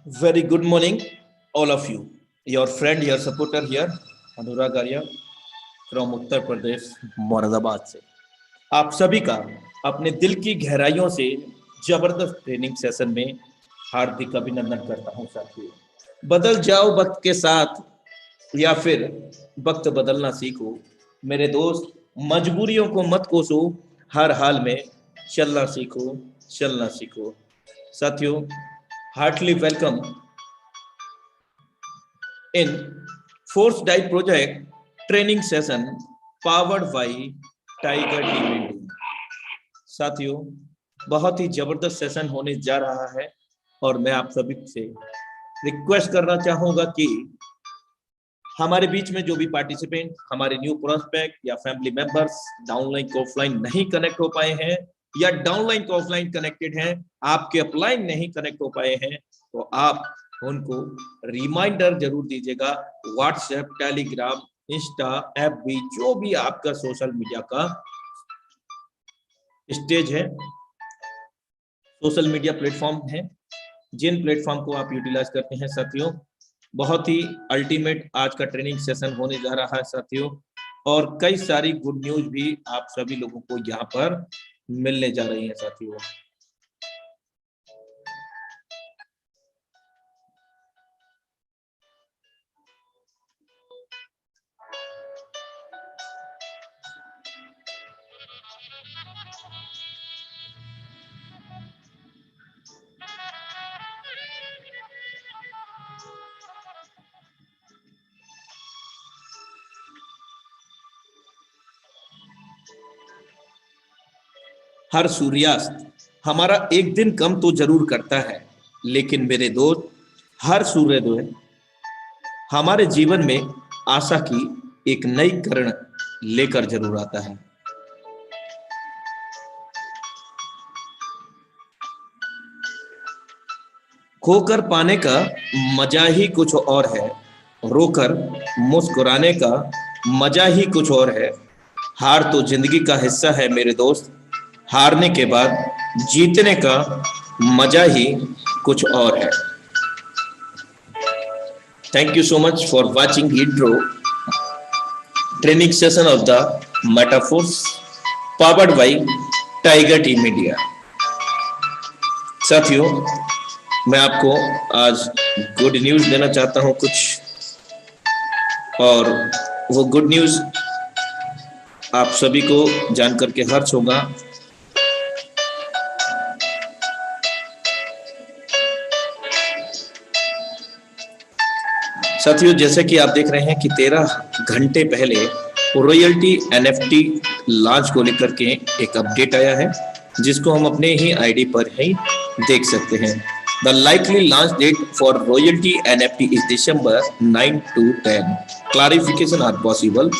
Very good morning, all of you. Your friend, your supporter here, Anurag Arya from Uttar Pradesh Moradabad से आप सभी का अपने दिल की गहराइयों से जबरदस्त ट्रेनिंग सेशन में हार्दिक अभिनंदन करता हूं साथियों। बदल जाओ वक्त के साथ या फिर वक्त बदलना सीखो मेरे दोस्त। मजबूरियों को मत कोसो, हर हाल में चलना सीखो, चलना सीखो साथियों। Heartly welcome in Force Dive Project training session powered by Tiger Team India। साथियों, बहुत ही जबरदस्त सेशन होने जा रहा है और मैं आप सभी से रिक्वेस्ट करना चाहूंगा कि हमारे बीच में जो भी पार्टिसिपेंट, हमारे न्यू प्रोस्पेक्ट या फैमिली मेंबर्स डाउनलाइन को ऑफलाइन नहीं कनेक्ट हो पाए हैं या डाउनलाइन को ऑफलाइन कनेक्टेड हैं, आपके अपलाइन नहीं कनेक्ट हो पाए हैं, तो आप उनको रिमाइंडर जरूर दीजिएगा। व्हाट्सएप, टेलीग्राम, इंस्टा, एफबी, जो भी आपका सोशल मीडिया का स्टेज है, सोशल मीडिया प्लेटफॉर्म है, जिन प्लेटफॉर्म को आप यूटिलाइज करते हैं साथियों, बहुत ही अल्टीमेट आज का ट्रेनिंग सेशन होने जा रहा है साथियों। और कई सारी गुड न्यूज भी आप सभी लोगों को यहाँ पर मिलने जा रही है साथियों। हर सूर्यास्त हमारा एक दिन कम तो जरूर करता है, लेकिन मेरे दोस्त, हर सूर्योदय हमारे जीवन में आशा की एक नई किरण लेकर जरूर आता है। खोकर पाने का मजा ही कुछ और है, रोकर मुस्कुराने का मजा ही कुछ और है। हार तो जिंदगी का हिस्सा है मेरे दोस्त, हारने के बाद जीतने का मजा ही कुछ और है। Thank you so much for watching intro training session of the Metaphors powered by Tiger Team India। साथियों, मैं आपको आज गुड न्यूज देना चाहता हूं कुछ, और वो गुड न्यूज आप सभी को जानकर के हर्ष होगा। साथियों, जैसे कि आप देख रहे हैं कि 13 घंटे पहले रॉयल्टी एनएफटी लॉन्च को लेकर के एक अपडेट आया है, जिसको हम अपने ही आईडी पर ही देख सकते हैं। The likely launch date for royalty NFT is December 9 to 10। Clarification are possible.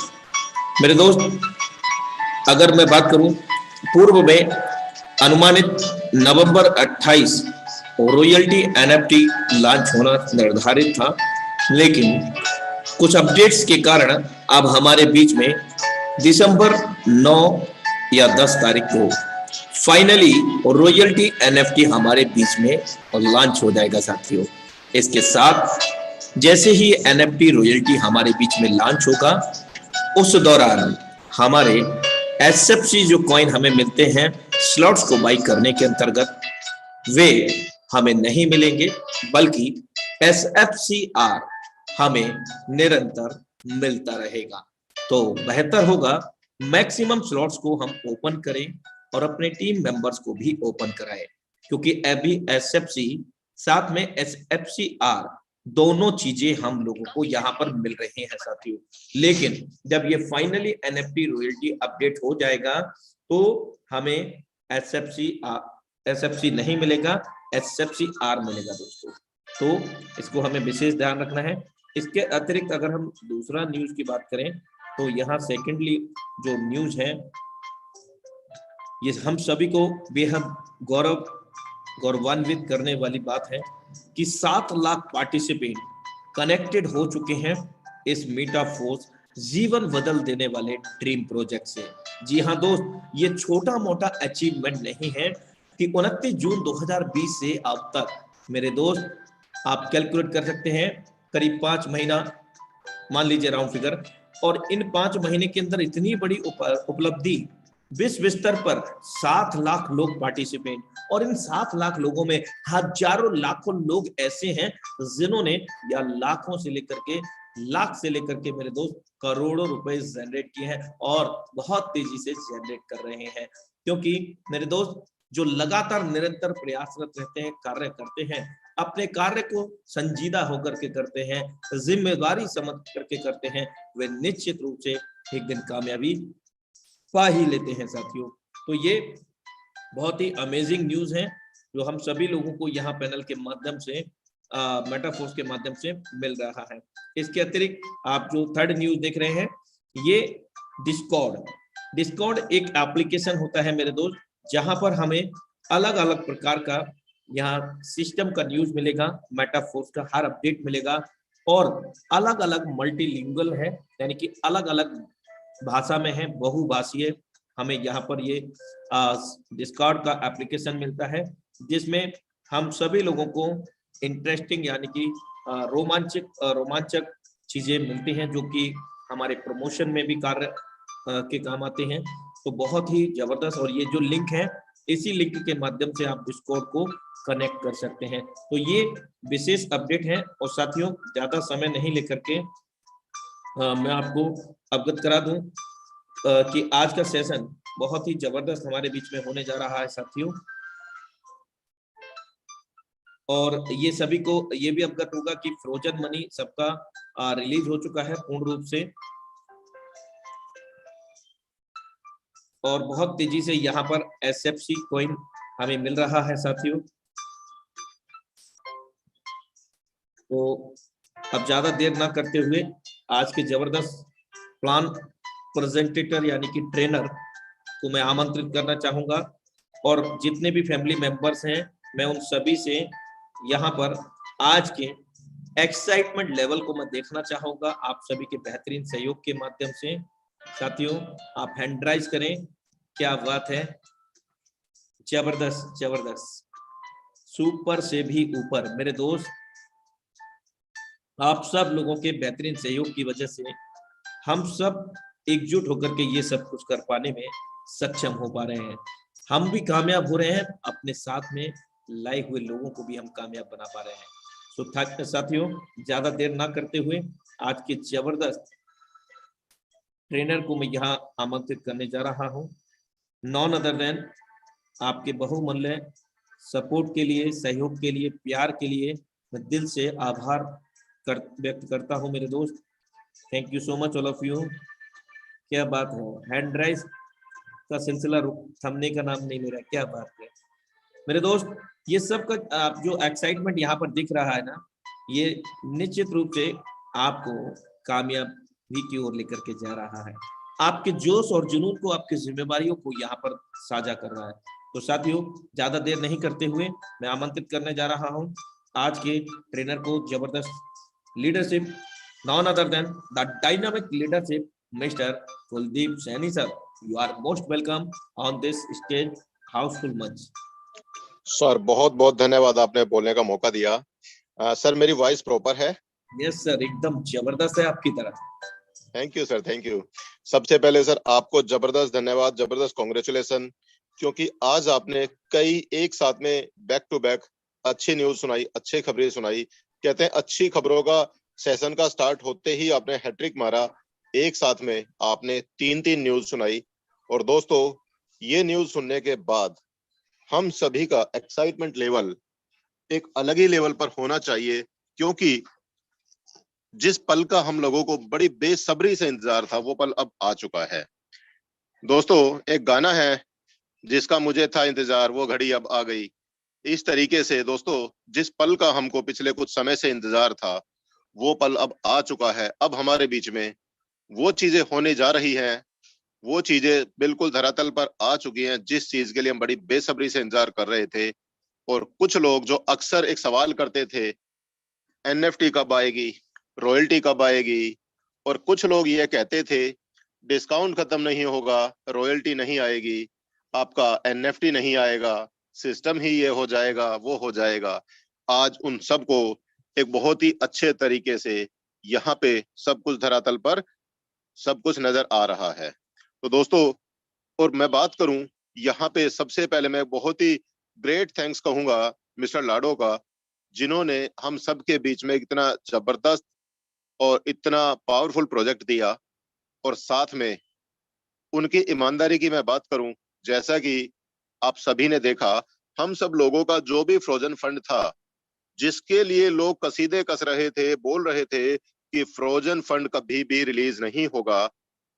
मेरे दोस्त, अगर मैं बात करूं, पूर्व में अनुमानित नवंबर 28 रॉयल्टी एनएफटी लॉन्च होना निर्धारित था, लेकिन कुछ अपडेट्स के कारण अब हमारे बीच में दिसंबर 9 या 10 तारीख को फाइनली रॉयल्टी एनएफटी हमारे बीच में लॉन्च हो जाएगा साथियों। इसके साथ जैसे ही एनएफटी रॉयल्टी हमारे बीच में लॉन्च होगा, उस दौरान हमारे एसएफसी जो कॉइन हमें मिलते हैं स्लॉट्स को बाई करने के अंतर्गत, वे हमें नहीं मिलेंगे, बल्कि एसएफसीआर हमें निरंतर मिलता रहेगा। तो बेहतर होगा मैक्सिमम स्लॉट्स को हम ओपन करें और अपने टीम मेंबर्स को भी ओपन कराएं, क्योंकि अभी एसएफसी साथ में एसएफसीआर दोनों चीजें हम लोगों को यहाँ पर मिल रही हैं साथियों। लेकिन जब ये फाइनली एनएफटी रॉयल्टी अपडेट हो जाएगा, तो हमें एसएफसी नहीं मिलेगा, एसएफसीआर मिलेगा दोस्तों। तो इसको हमें विशेष ध्यान रखना है। इसके अतिरिक्त अगर हम दूसरा न्यूज की बात करें, तो यहाँ सेकेंडली जो न्यूज है, ये हम सभी को बेहद गौरवान्वित करने वाली बात है कि 7 लाख पार्टिसिपेंट कनेक्टेड हो चुके हैं इस मेटाफोर्स जीवन बदल देने वाले ड्रीम प्रोजेक्ट से। जी हाँ दोस्त, ये छोटा मोटा अचीवमेंट नहीं है कि 29 जून 2020 से अब तक मेरे दोस्त आप कैलकुलेट कर सकते हैं, करीब 5 महीना मान लीजिए राउंड फिगर, और इन 5 महीने के अंदर इतनी बड़ी उपलब्धि, विश्व स्तर पर 7 लाख लोग पार्टिसिपेट, और इन 7 लाख लोगों में हजारों लाखों लोग ऐसे हैं जिन्होंने, या लाखों से लेकर के लाख से लेकर के मेरे दोस्त करोड़ों रुपए जनरेट किए हैं, और बहुत तेजी से जनरेट कर रहे हैं, क्योंकि मेरे दोस्त जो लगातार निरंतर प्रयासरत रहते हैं, कार्य करते हैं, अपने कार्य को संजीदा होकर के करते हैं, जिम्मेदारी समझ करके करते हैं, वे निश्चित रूप से एक दिन कामयाबी पा ही लेते हैं साथियों। तो ये बहुत ही अमेजिंग न्यूज है जो हम सभी लोगों को यहाँ पैनल के माध्यम से, मेटाफोर्स के माध्यम से मिल रहा है। इसके अतिरिक्त आप जो थर्ड न्यूज देख रहे हैं, ये डिस्कॉर्ड एक एप्लीकेशन होता है मेरे दोस्त, जहां पर हमें अलग अलग प्रकार का यहाँ सिस्टम का न्यूज मिलेगा, मेटाफोर्स का हर अपडेट मिलेगा, और अलग अलग मल्टीलिंगुअल है, यानी कि अलग अलग भाषा में है, बहुभाषीय। हमें यहाँ पर ये डिस्कॉर्ड का एप्लीकेशन मिलता है, जिसमें हम सभी लोगों को इंटरेस्टिंग यानी कि रोमांचक चीजें मिलती हैं, जो कि हमारे प्रमोशन में भी कार्य के काम आते हैं। तो बहुत ही जबरदस्त, और ये जो लिंक है, इसी लिंक के माध्यम से आप डिस्कॉर्ड को कनेक्ट कर सकते हैं। तो ये विशेष अपडेट है, और साथियों ज्यादा समय नहीं लेकर के मैं आपको अवगत करा दूं कि आज का सेशन बहुत ही जबरदस्त हमारे बीच में होने जा रहा है साथियों। और ये सभी को ये भी अवगत होगा कि फ्रोजन मनी सबका रिलीज हो चुका है पूर्ण रूप से, और बहुत तेजी से यहाँ पर SFC कॉइन हमें मिल रहा है साथियों। तो अब ज्यादा देर ना करते हुए आज के जबरदस्त प्लान प्रेजेंटेटर यानी कि ट्रेनर को मैं आमंत्रित करना चाहूंगा, और जितने भी फैमिली मेंबर्स हैं, मैं उन सभी से यहाँ पर आज के एक्साइटमेंट लेवल को मैं देखना चाहूंगा आप सभी के बेहतरीन सहयोग के माध्यम से। साथियों आप हैंड राइज करें, क्या बात है, जबरदस्त जबरदस्त, सुपर से भी ऊपर मेरे दोस्त, आप सब लोगों के बेहतरीन सहयोग की वजह से हम सब एकजुट होकर के ये सब कुछ कर पाने में सक्षम हो पा रहे हैं। हम भी कामयाब हो रहे हैं, अपने साथ में लाए हुए लोगों को भी हम कामयाब बना पा रहे हैं। तो साथियों ज्यादा देर ना करते हुए आज के जबरदस्त ट्रेनर को मैं यहाँ आमंत्रित करने जा रहा हूँ, नॉन अदर देन आपके बहुमूल्य सपोर्ट के लिए, सहयोग के लिए, प्यार के लिए मैं दिल से आभार व्यक्त करता हूँ मेरे दोस्त। Thank you so much all of you. क्या बात है, हैंड राइज का सिलसिला थमने का नाम नहीं ले रहा, क्या बात है मेरे दोस्त। ये सब का आप जो एक्साइटमेंट यहाँ पर दिख रहा है ना, ये निश्चित रूप से आपको कामयाबी की ओर लेकर के जा रहा है, आपके जोश और जुनून को, आपकी जिम्मेदारियों को यहाँ पर साझा कर रहा है। तो साथियों ज्यादा देर नहीं करते हुए मैं आमंत्रित करने जा रहा हूँ आज के ट्रेनर को, जबरदस्त leadership, none other than the dynamic leadership mister Kuldeep Saini sir. You are most welcome on this stage, houseful मंच। सर बहुत बहुत धन्यवाद, आपने बोलने का मौका दिया। सर मेरी वॉइस प्रॉपर है? यस सर, एकदम जबरदस्त है आपकी तरह। Thank you sir, thank you. सबसे पहले सर आपको जबरदस्त धन्यवाद, जबरदस्त कॉन्ग्रेचुलेशन, क्योंकि आज आपने कई एक साथ में बैक टू बैक अच्छी न्यूज सुनाई, अच्छी खबरें सुनाई। कहते हैं अच्छी खबरों का सेशन का स्टार्ट होते ही आपने हैट्रिक मारा, एक साथ में आपने 3 न्यूज सुनाई। और दोस्तों ये न्यूज सुनने के बाद हम सभी का एक्साइटमेंट लेवल एक अलग ही लेवल पर होना चाहिए, क्योंकि जिस पल का हम लोगों को बड़ी बेसब्री से इंतजार था वो पल अब आ चुका है। दोस्तों एक गाना है, जिसका मुझे था इंतजार वो घड़ी अब आ गई। इस तरीके से दोस्तों जिस पल का हमको पिछले कुछ समय से इंतजार था वो पल अब आ चुका है। अब हमारे बीच में वो चीजें होने जा रही हैं, वो चीजें बिल्कुल धरातल पर आ चुकी हैं जिस चीज के लिए हम बड़ी बेसब्री से इंतजार कर रहे थे। और कुछ लोग जो अक्सर एक सवाल करते थे, NFT कब आएगी, रॉयल्टी कब आएगी, और कुछ लोग ये कहते थे डिस्काउंट खत्म नहीं होगा, रॉयल्टी नहीं आएगी, आपका NFT नहीं आएगा, सिस्टम ही ये हो जाएगा वो हो जाएगा। आज उन सबको एक बहुत ही अच्छे तरीके से यहाँ पे सब कुछ धरातल पर सब कुछ नजर आ रहा है। तो दोस्तों, और मैं बात करूं यहाँ पे, सबसे पहले मैं बहुत ही ग्रेट थैंक्स कहूंगा मिस्टर लाडो का, जिन्होंने हम सब के बीच में इतना जबरदस्त और इतना पावरफुल प्रोजेक्ट दिया। और साथ में उनकी ईमानदारी की मैं बात करूं, जैसा कि आप सभी ने देखा, हम सब लोगों का जो भी फ्रोजन फंड था, जिसके लिए लोग कसीदे कस रहे थे, बोल रहे थे कि फ्रोजन फंड कभी भी रिलीज नहीं होगा,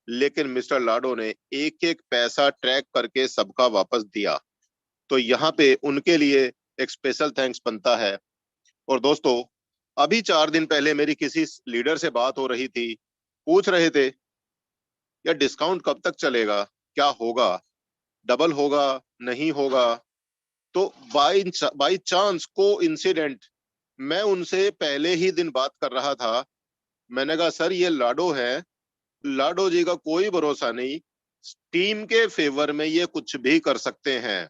लेकिन मिस्टर लाडो ने एक एक पैसा ट्रैक करके सबका वापस दिया। तो यहाँ पे उनके लिए एक स्पेशल थैंक्स बनता है। और दोस्तों, अभी 4 दिन पहले मेरी किसी लीडर से बात हो रही थी, पूछ रहे थे या डिस्काउंट कब तक चलेगा, क्या होगा, डबल होगा, नहीं होगा। तो बाई चांस को इंसिडेंट मैं उनसे पहले ही दिन बात कर रहा था। मैंने कहा सर, ये लाडो है, लाडो जी का कोई भरोसा नहीं, टीम के फेवर में ये कुछ भी कर सकते हैं।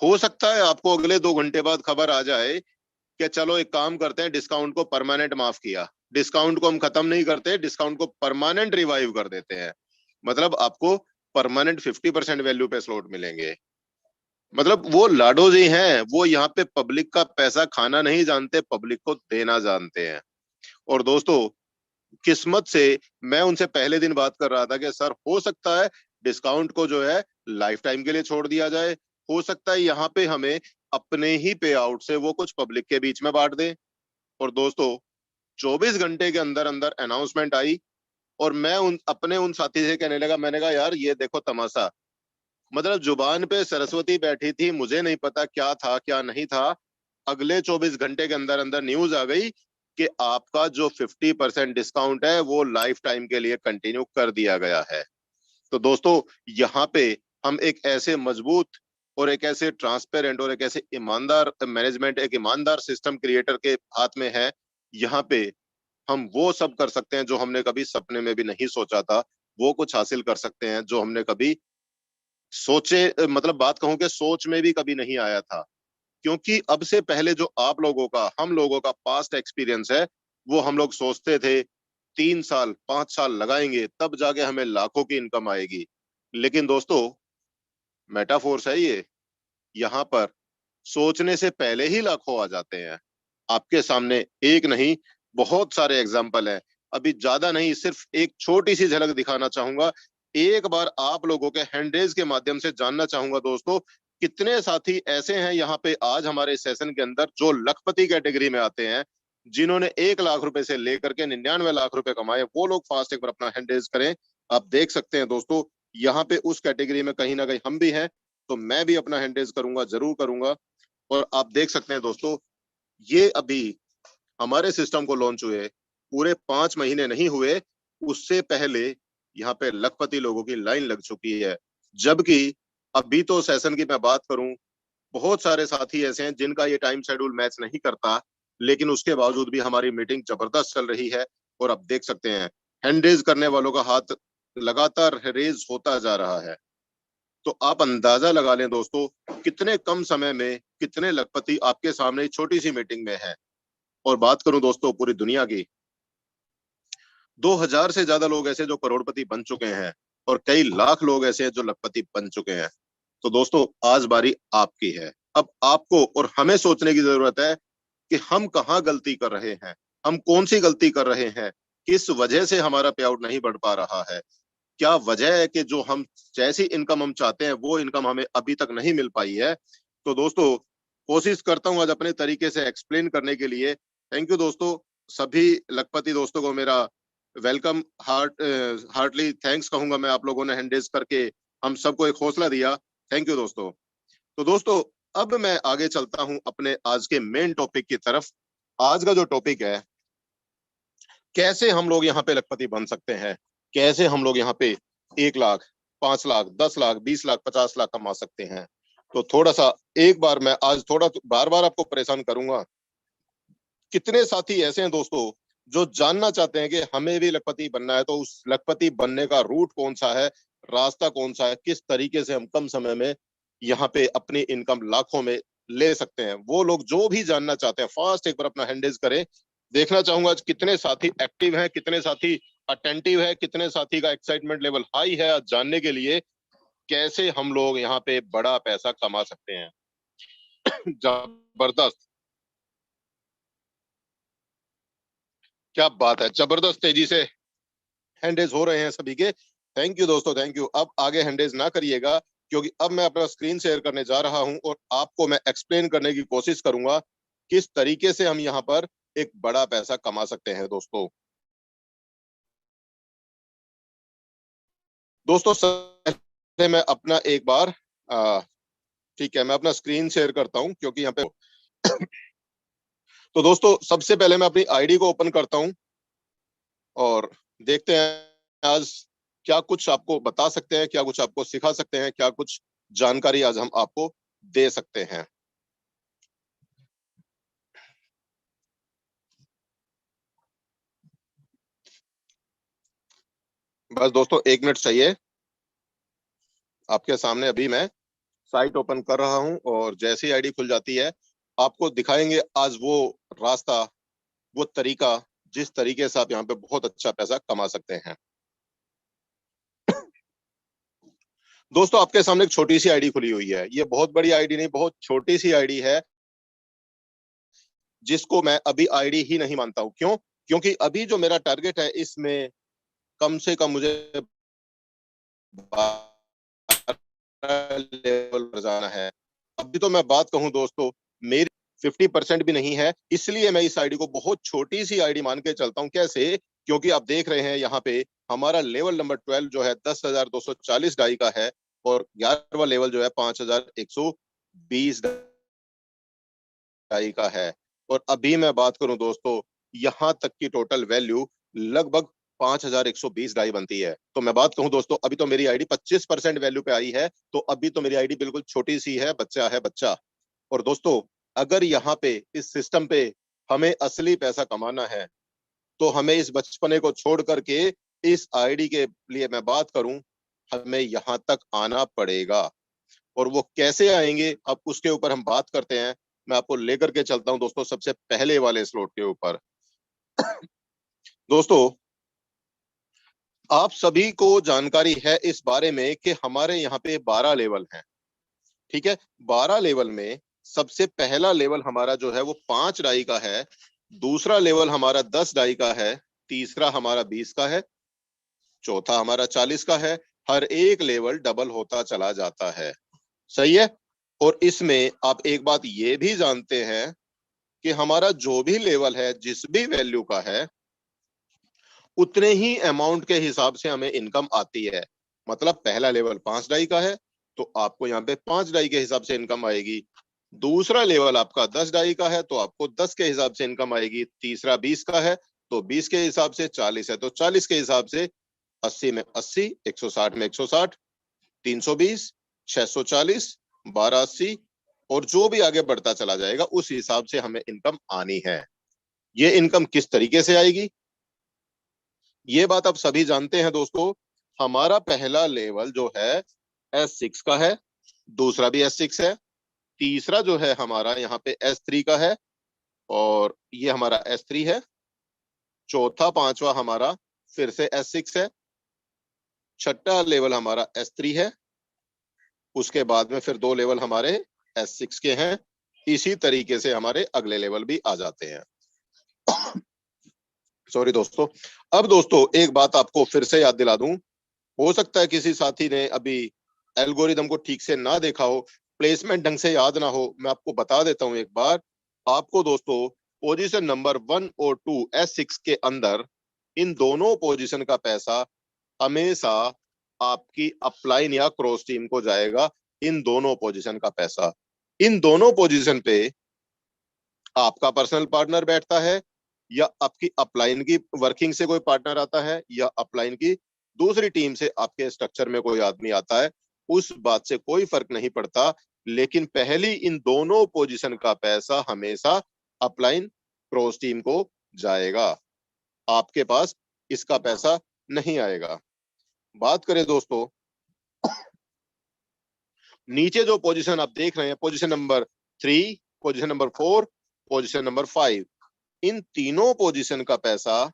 हो सकता है आपको अगले 2 घंटे बाद खबर आ जाए कि चलो एक काम करते हैं, डिस्काउंट को परमानेंट माफ किया, डिस्काउंट को हम खत्म नहीं करते, डिस्काउंट को परमानेंट रिवाइव कर देते हैं। मतलब आपको परमानेंट 50% वैल्यू पे स्लॉट मिलेंगे। मतलब वो लाडो जी हैं, वो यहाँ पे पब्लिक का पैसा खाना नहीं जानते, पब्लिक को देना जानते हैं। और दोस्तों, किस्मत से मैं उनसे पहले दिन बात कर रहा था कि सर, हो सकता है डिस्काउंट को जो है लाइफ टाइम के लिए छोड़ दिया जाए, हो सकता है यहाँ पे हमें अपने ही पे आउट से वो कुछ पब्लिक के बीच में बांट दें। और दोस्तों, 24 घंटे के अंदर अंदर अनाउंसमेंट आई, और मैं उन साथी से कहने लगा, मैंने कहा यार ये देखो तमाशा, मतलब जुबान पे सरस्वती बैठी थी, मुझे नहीं पता क्या था क्या नहीं था। अगले 24 घंटे के अंदर अंदर न्यूज आ गई कि आपका जो 50% डिस्काउंट है वो लाइफ टाइम के लिए कंटिन्यू कर दिया गया है। तो दोस्तों, यहाँ पे हम एक ऐसे मजबूत और एक ऐसे ट्रांसपेरेंट और एक ऐसे ईमानदार मैनेजमेंट, एक ईमानदार सिस्टम क्रिएटर के हाथ में है। यहाँ पे हम वो सब कर सकते हैं जो हमने कभी सपने में भी नहीं सोचा था, वो कुछ हासिल कर सकते हैं जो हमने कभी सोचे, मतलब बात कहूं कि सोच में भी कभी नहीं आया था। क्योंकि अब से पहले जो आप लोगों का, हम लोगों का पास्ट एक्सपीरियंस है, वो हम लोग सोचते थे 3 साल 5 साल लगाएंगे तब जाके हमें लाखों की इनकम आएगी। लेकिन दोस्तों, मेटाफोर्स है ये, यहाँ पर सोचने से पहले ही लाखों आ जाते हैं। आपके सामने एक नहीं, बहुत सारे एग्जाम्पल हैं। अभी ज्यादा नहीं, सिर्फ एक छोटी सी झलक दिखाना चाहूंगा। एक बार आप लोगों के हैंडरेज के माध्यम से जानना चाहूंगा दोस्तों, कितने साथी ऐसे हैं यहाँ पे आज हमारे सेशन के अंदर जो लखपति कैटेगरी में आते हैं, जिन्होंने 1 लाख रुपए से लेकर के 99 लाख रुपए कमाए। वो लोग फास्ट एक बार अपना हैंडरेज करें। आप देख सकते हैं दोस्तों, यहाँ पे उस कैटेगरी में कहीं ना कहीं हम भी हैं। तो मैं भी अपना हैंडरेज करूंगा, जरूर करूंगा। और आप देख सकते हैं दोस्तों, ये अभी हमारे सिस्टम को लॉन्च हुए पूरे 5 महीने नहीं हुए, उससे पहले यहाँ पे लखपति लोगों की लाइन लग चुकी है। जबकि अभी तो सेशन की मैं बात करूं, बहुत सारे साथी ऐसे हैं जिनका ये टाइम शेड्यूल मैच नहीं करता, लेकिन उसके बावजूद भी हमारी मीटिंग जबरदस्त चल रही है। और आप देख सकते हैं, हैंड रेज करने वालों का हाथ लगातार रेज होता जा रहा है। तो आप अंदाजा लगा लें दोस्तों, कितने कम समय में कितने लखपति आपके सामने छोटी सी मीटिंग में है। और बात करूं दोस्तों पूरी दुनिया की, 2000 से ज्यादा लोग ऐसे जो करोड़पति बन चुके हैं, और कई लाख लोग ऐसे हैं जो लखपति बन चुके हैं। तो दोस्तों, आज बारी आपकी है। अब आपको और हमें सोचने की जरूरत है कि हम कहाँ गलती कर रहे हैं, हम कौन सी गलती कर रहे हैं, किस वजह से हमारा पे आउट नहीं बढ़ पा रहा है, क्या वजह है कि जो हम जैसी इनकम हम चाहते हैं वो इनकम हमें अभी तक नहीं मिल पाई है। तो दोस्तों, कोशिश करता हूं आज अपने तरीके से एक्सप्लेन करने के लिए। थैंक यू दोस्तों, सभी लखपति दोस्तों को मेरा वेलकम, हार्टली थैंक्स कहूंगा मैं। आप लोगों ने हैंडरेज करके हम सबको एक हौसला दिया। थैंक यू दोस्तों। तो दोस्तों, अब मैं आगे चलता हूं अपने आज के मेन टॉपिक की तरफ। आज का जो टॉपिक है, कैसे हम लोग यहाँ पे लखपति बन सकते हैं, कैसे हम लोग यहाँ पे 1 लाख 5 लाख 10 लाख 20 लाख 50 लाख कमा सकते हैं। तो थोड़ा सा एक बार मैं आज थोड़ा बार बार आपको परेशान करूंगा। कितने साथी ऐसे हैं दोस्तों जो जानना चाहते हैं कि हमें भी लखपति बनना है, तो उस लखपति बनने का रूट कौन सा है, रास्ता कौन सा है, किस तरीके से हम कम समय में यहाँ पे अपनी इनकम लाखों में ले सकते हैं। वो लोग जो भी जानना चाहते हैं, फास्ट एक बार अपना हैंड रेज करें। देखना चाहूंगा कितने साथी एक्टिव हैं, कितने साथी अटेंटिव है, कितने साथी का एक्साइटमेंट लेवल हाई है, आज जानने के लिए कैसे हम लोग यहाँ पे बड़ा पैसा कमा सकते हैं। जबरदस्त, क्या बात है, जबरदस्त तेजी से हैंडेज हो रहे हैं सभी के। थैंक यू दोस्तों, थैंक यू। अब आगे हैंडेज ना करिएगा, क्योंकि अब मैं अपना स्क्रीन शेयर करने जा रहा हूं और आपको मैं एक्सप्लेन करने की कोशिश करूंगा किस तरीके से हम यहाँ पर एक बड़ा पैसा कमा सकते हैं। दोस्तों सबसे मैं अपना एक बार ठीक है, मैं अपना स्क्रीन शेयर करता हूं, क्योंकि यहाँ पे तो दोस्तों सबसे पहले मैं अपनी आईडी को ओपन करता हूं और देखते हैं आज क्या कुछ आपको बता सकते हैं, क्या कुछ आपको सिखा सकते हैं, क्या कुछ जानकारी आज हम आपको दे सकते हैं। बस दोस्तों 1 मिनट चाहिए। आपके सामने अभी मैं साइट ओपन कर रहा हूं और जैसी आईडी खुल जाती है आपको दिखाएंगे आज वो रास्ता, वो तरीका जिस तरीके से आप यहाँ पे बहुत अच्छा पैसा कमा सकते हैं। दोस्तों आपके सामने एक छोटी सी आईडी खुली हुई है, ये बहुत बड़ी आईडी नहीं, बहुत छोटी सी आईडी है, जिसको मैं अभी आईडी ही नहीं मानता हूं। क्यों? क्योंकि अभी जो मेरा टारगेट है इसमें कम से कम मुझे लेवल पर जाना है। अभी तो मैं बात कहूं दोस्तों, मेरी 50% भी नहीं है, इसलिए मैं इस आईडी को बहुत छोटी सी आईडी मान के चलता हूं। कैसे? क्योंकि आप देख रहे हैं यहाँ पे हमारा लेवल नंबर 12 जो है 10,240 डाई का है और 11वां लेवल जो है 5,120 डाई का है। और अभी मैं बात करूं दोस्तों, यहाँ तक की टोटल वैल्यू लगभग 5,120 डाई बनती है। तो मैं बात कहूं दोस्तों, अभी तो मेरी आईडी 25% वैल्यू पे आई है, तो अभी तो मेरी आईडी बिल्कुल छोटी सी है, बच्चा है बच्चा। और दोस्तों अगर यहाँ पे इस सिस्टम पे हमें असली पैसा कमाना है, तो हमें इस बचपने को छोड़ करके इस आईडी के लिए मैं बात करूं, हमें यहाँ तक आना पड़ेगा। और वो कैसे आएंगे, अब उसके ऊपर हम बात करते हैं। मैं आपको लेकर के चलता हूं दोस्तों सबसे पहले वाले स्लॉट के ऊपर। दोस्तों आप सभी को जानकारी है इस बारे में कि हमारे यहाँ पे 12 लेवल हैं, ठीक है। 12 लेवल में सबसे पहला लेवल हमारा जो है वो 5 डाई का है, दूसरा लेवल हमारा 10 डाई का है, तीसरा हमारा 20 का है, चौथा हमारा 40 का है। हर एक लेवल डबल होता चला जाता है, सही है। और इसमें आप एक बात ये भी जानते हैं कि हमारा जो भी लेवल है, जिस भी वैल्यू का है, उतने ही अमाउंट के हिसाब से हमें इनकम आती है। मतलब पहला लेवल 5 डाई का है तो आपको यहाँ पे 5 डाई के हिसाब से इनकम आएगी। दूसरा लेवल आपका 10 डाई का है तो आपको 10 के हिसाब से इनकम आएगी। तीसरा 20 का है तो 20 के हिसाब से, 40 है तो 40 के हिसाब से, 80 में 80, 160 में 160, 320, 640, 1280 और जो भी आगे बढ़ता चला जाएगा उस हिसाब से हमें इनकम आनी है। ये इनकम किस तरीके से आएगी, ये बात आप सभी जानते हैं दोस्तों। हमारा पहला लेवल जो है S6 का है, दूसरा भी S6 है, तीसरा जो है हमारा यहाँ पे S3 का है और ये हमारा S3 है, चौथा पांचवा हमारा फिर से S6 है, छठा लेवल हमारा S3 है, उसके बाद में फिर 2 लेवल हमारे S6 के हैं। इसी तरीके से हमारे अगले लेवल भी आ जाते हैं। सॉरी दोस्तों। अब दोस्तों एक बात आपको फिर से याद दिला दूं, हो सकता है किसी साथी ने अभी एल्गोरिदम को ठीक से ना देखा हो, प्लेसमेंट ढंग से याद ना हो। मैं आपको बता देता हूं एक बार। आपको दोस्तों पोजीशन नंबर 1 और 2 S6 के अंदर इन दोनों पोजीशन का पैसा हमेशा आपकी अपलाइन या क्रॉस टीम को जाएगा। इन दोनों पोजीशन का पैसा, इन दोनों पोजीशन पे आपका पर्सनल पार्टनर बैठता है या आपकी अपलाइन की वर्किंग से कोई पार्टनर आता है या अपलाइन की दूसरी टीम से आपके स्ट्रक्चर में कोई आदमी आता है, उस बात से कोई फर्क नहीं पड़ता। लेकिन पहली इन दोनों पोजीशन का पैसा हमेशा अपलाइन क्रॉस टीम को जाएगा, आपके पास इसका पैसा नहीं आएगा। बात करें दोस्तों, नीचे जो पोजीशन आप देख रहे हैं, position number 3, position number 4, position number 5, इन तीनों पोजीशन का पैसा,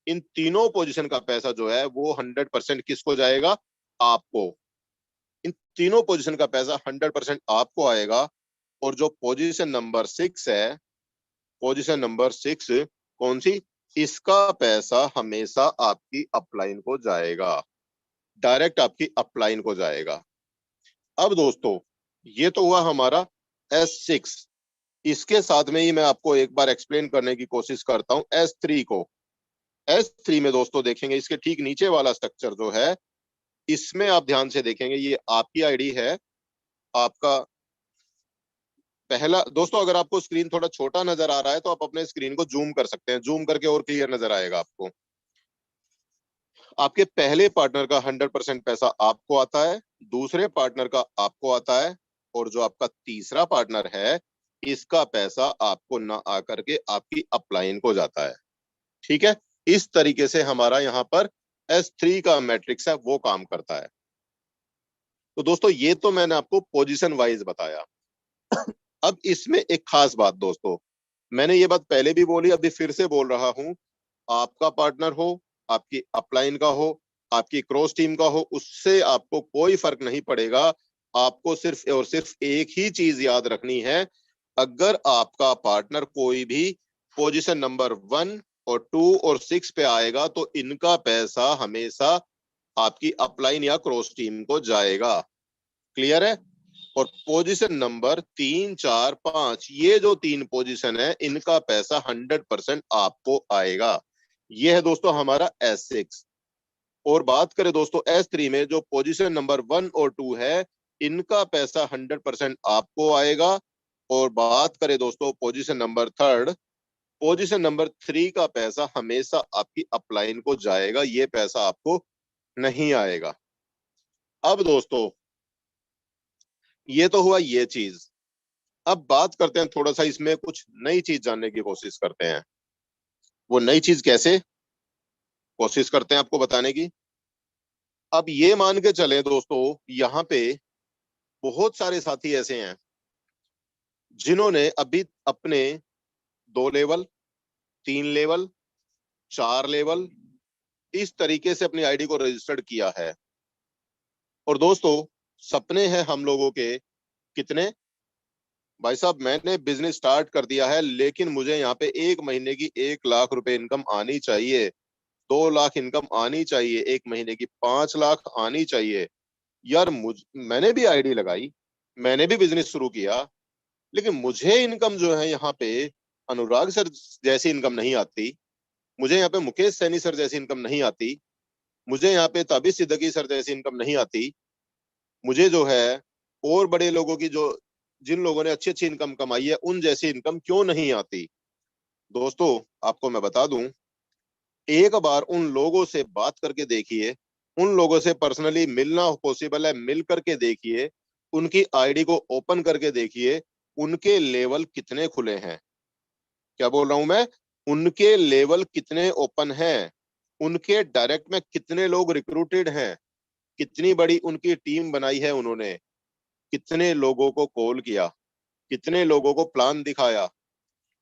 इन तीनों पोजीशन का पैसा जो है वो 100% किसको जाएगा? आपको। इन तीनों पोजीशन का पैसा 100% आपको आएगा। और जो पोजीशन नंबर 6 है, पोजीशन नंबर 6 कौन सी? इसका पैसा हमेशा आपकी अपलाइन को जाएगा, डायरेक्ट आपकी अपलाइन को जाएगा। अब दोस्तों, ये तो हुआ हमारा S6। इसके साथ में ही मैं आपको एक बार एक्सप्लेन करने की कोशिश करता हूं S3 को। S3 में दोस्तों देखेंगे, इसके ठीक नीचे वाला स्ट्रक्चर जो है, इसमें आप ध्यान से देखेंगे, ये आपकी आईडी है। आपका पहला, दोस्तों अगर आपको स्क्रीन थोड़ा छोटा नजर आ रहा है तो आप अपने स्क्रीन को जूम कर सकते हैं, जूम करके और क्लियर नजर आएगा आपको। आपके पहले पार्टनर का 100% पैसा आपको आता है, दूसरे पार्टनर का आपको आता है, और जो आपका तीसरा पार्टनर है, इसका पैसा आपको ना आकर के आपकी अपलाइन को जाता है। ठीक है, इस तरीके से हमारा यहाँ पर S3 का मैट्रिक्स है वो काम करता है। तो दोस्तों ये तो मैंने आपको पोजीशन वाइज बताया। अब इसमें एक खास बात दोस्तों, मैंने ये बात पहले भी बोली, अभी फिर से बोल रहा हूं, आपका पार्टनर हो, आपकी अपलाइन का हो, आपकी क्रॉस टीम का हो, उससे आपको कोई फर्क नहीं पड़ेगा। आपको सिर्फ और सिर्फ एक ही चीज याद रखनी है, अगर आपका पार्टनर कोई भी पोजीशन नंबर 1 और 2 और 6 पे आएगा तो इनका पैसा हमेशा आपकी अपलाइन या क्रॉस टीम को जाएगा। क्लियर है? और पोजीशन नंबर 3, 4, 5, ये जो 3 पोजीशन है, इनका पैसा 100% आपको आएगा। ये है दोस्तों हमारा S6। और बात करें दोस्तों S3 में, जो पोजीशन नंबर 1 और 2 है, इनका पैसा 100% आपको आएगा। और बात करें दोस्तों पोजीशन नंबर 3, पोजीशन नंबर 3 का पैसा हमेशा आपकी अपलाइन को जाएगा, ये पैसा आपको नहीं आएगा। अब दोस्तों ये तो हुआ ये चीज। अब बात करते हैं थोड़ा सा, इसमें कुछ नई चीज जानने की कोशिश करते हैं। वो नई चीज कैसे कोशिश करते हैं आपको बताने की। अब ये मान के चले दोस्तों, यहाँ पे बहुत सारे साथी ऐसे हैं जिन्होंने अभी अपने 2 लेवल, 3 लेवल, 4 लेवल, इस तरीके से अपनी आईडी को रजिस्टर्ड किया है। और दोस्तों सपने हैं हम लोगों के कितने, भाई साहब मैंने बिजनेस स्टार्ट कर दिया है, लेकिन मुझे यहाँ पे 1 महीने की 1 लाख रुपए इनकम आनी चाहिए, 2 लाख इनकम आनी चाहिए, 1 महीने की 5 लाख आनी चाहिए। यार मैंने भी आईडी लगाई, मैंने भी बिजनेस शुरू किया, लेकिन मुझे इनकम जो है यहाँ पे अनुराग सर जैसी इनकम नहीं आती, मुझे यहाँ पे मुकेश सैनी सर जैसी इनकम नहीं आती, मुझे यहाँ पे ताबिश सिद्दीकी सर जैसी इनकम नहीं आती, मुझे जो है और बड़े लोगों की, जो जिन लोगों ने अच्छी अच्छी इनकम कमाई है, उन जैसी इनकम क्यों नहीं आती। दोस्तों आपको मैं बता दूं, एक बार उन लोगों से बात करके देखिए, उन लोगों से पर्सनली मिलना पॉसिबल है, मिल करके देखिए, उनकी आईडी को ओपन करके देखिए, उनके लेवल कितने खुले हैं। क्या बोल रहा हूं मैं? उनके लेवल कितने ओपन हैं, उनके डायरेक्ट में कितने लोग रिक्रूटेड हैं, कितनी बड़ी उनकी टीम बनाई है उन्होंने, कितने लोगों को कॉल किया, कितने लोगों को प्लान दिखाया,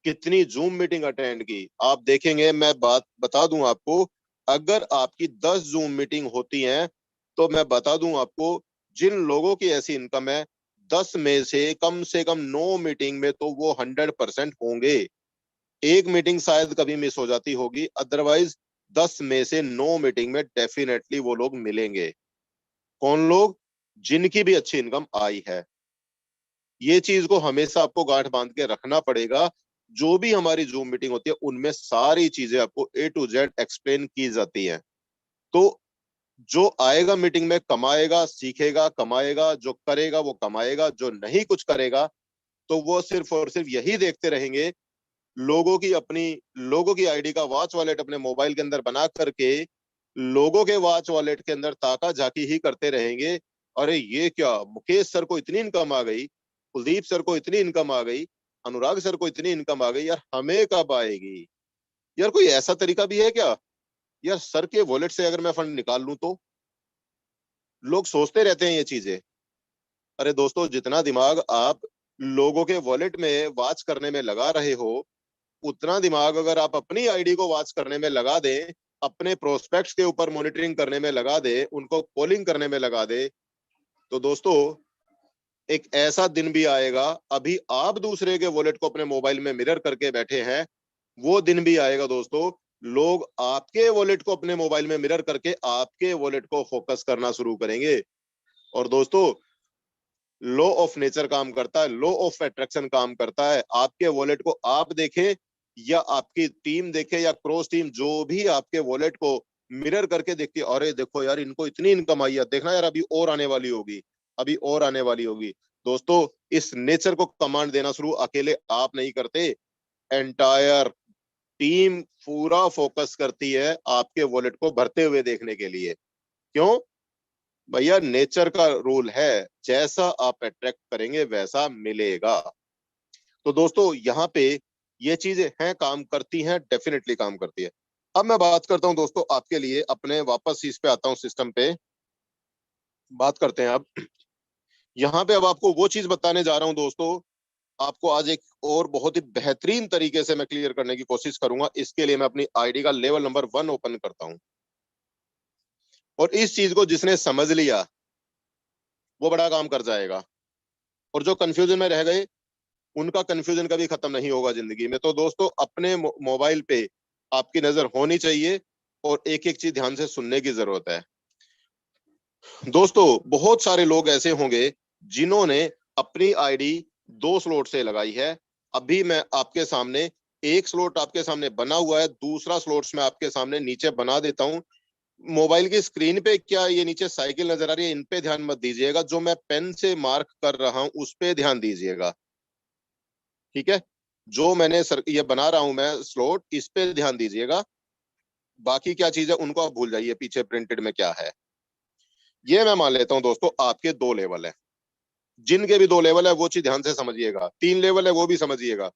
कितनी जूम मीटिंग अटेंड की। आप देखेंगे, मैं बात बता दूं आपको, अगर आपकी 10 जूम मीटिंग होती हैं तो मैं बता दूं आपको, जिन लोगों की ऐसी इनकम है, 10 में से कम 9 मीटिंग में तो वो 100% होंगे। एक मीटिंग शायद कभी मिस हो जाती होगी, अदरवाइज 10 में से 9 मीटिंग में डेफिनेटली वो लोग मिलेंगे। कौन लोग? जिनकी भी अच्छी इनकम आई है। ये चीज को हमेशा आपको गांठ बांध के रखना पड़ेगा। जो भी हमारी जूम मीटिंग होती है, उनमें सारी चीजें आपको A to Z एक्सप्लेन की जाती हैं। तो जो आएगा मीटिंग में कमाएगा, सीखेगा, कमाएगा, जो करेगा वो कमाएगा, जो नहीं कुछ करेगा तो वो सिर्फ और सिर्फ यही देखते रहेंगे, लोगों की आईडी का वॉच वॉलेट अपने मोबाइल के अंदर बना करके लोगों के वॉच वॉलेट के अंदर ताका झाकी ही करते रहेंगे। अरे ये क्या, मुकेश सर को इतनी इनकम आ गई, कुलदीप सर को इतनी इनकम आ गई, अनुराग सर को इतनी इनकम आ गई, यार हमें कब आएगी? यार कोई ऐसा तरीका भी है क्या? यार सर के वॉलेट से अगर मैं फंड निकाल लूं तो? लोग सोचते रहते हैं ये चीजें। अरे दोस्तों, जितना दिमाग आप लोगों के वॉलेट में वॉच करने में लगा रहे हो, उतना दिमाग अगर आप अपनी आईडी को वॉच करने में लगा दें, अपने प्रोस्पेक्ट्स के ऊपर मॉनिटरिंग करने में लगा दे, उनको कॉलिंग करने में लगा दे, तो दोस्तों एक ऐसा दिन भी आएगा, अभी आप दूसरे के वॉलेट को अपने मोबाइल में मिरर करके बैठे हैं, वो दिन भी आएगा दोस्तों, लोग आपके वॉलेट को अपने मोबाइल में मिरर करके आपके वॉलेट को फोकस करना शुरू करेंगे। और दोस्तों लॉ ऑफ नेचर काम करता है, लॉ ऑफ अट्रैक्शन काम करता है। आपके वॉलेट को आप देखें या आपकी टीम देखे या क्रॉस टीम, जो भी आपके वॉलेट को मिरर करके देखती है, अरे देखो यार इनको इतनी इनकम आई है, देखना यार अभी और आने वाली होगी, अभी और आने वाली होगी। दोस्तों इस नेचर को कमांड देना शुरू अकेले आप नहीं करते, एंटायर टीम पूरा फोकस करती है आपके वॉलेट को भरते हुए देखने के लिए। क्यों भैया? नेचर का रूल है, जैसा आप अट्रैक्ट करेंगे वैसा मिलेगा। तो दोस्तों यहाँ पे ये चीजें हैं, काम करती हैं, डेफिनेटली काम करती है। अब मैं बात करता हूं दोस्तों आपके लिए, अपने वापस इस पे आता हूं, सिस्टम पे बात करते हैं। अब यहाँ पे अब आपको वो चीज बताने जा रहा हूं दोस्तों, आपको आज एक और बहुत ही बेहतरीन तरीके से मैं क्लियर करने की कोशिश करूंगा। इसके लिए मैं अपनी आईडी का लेवल नंबर 1 ओपन करता हूं, और इस चीज को जिसने समझ लिया वो बड़ा काम कर जाएगा, और जो कंफ्यूजन में रह गए उनका कंफ्यूजन कभी खत्म नहीं होगा जिंदगी में। तो दोस्तों अपने मोबाइल पे आपकी नजर होनी चाहिए, और एक एक चीज ध्यान से सुनने की जरूरत है। दोस्तों बहुत सारे लोग ऐसे होंगे जिन्होंने अपनी आईडी 2 स्लॉट से लगाई है। अभी मैं आपके सामने एक स्लॉट आपके सामने बना हुआ है, दूसरा स्लॉट्स मैं आपके सामने नीचे बना देता हूं। मोबाइल की स्क्रीन पे क्या ये नीचे साइकिल नजर आ रही है, इन पे ध्यान मत दीजिएगा, जो मैं पेन से मार्क कर रहा हूं उस पे ध्यान दीजिएगा, ठीक है? जो मैंने ये बना रहा हूं मैं स्लॉट, इस पे ध्यान दीजिएगा। बाकी क्या चीज है उनको आप भूल जाइए, पीछे प्रिंटेड में क्या है। ये मैं मान लेता हूं दोस्तों आपके 2 लेवल है, जिनके भी 2 लेवल है वो चीज ध्यान से समझिएगा, 3 लेवल है वो भी समझिएगा।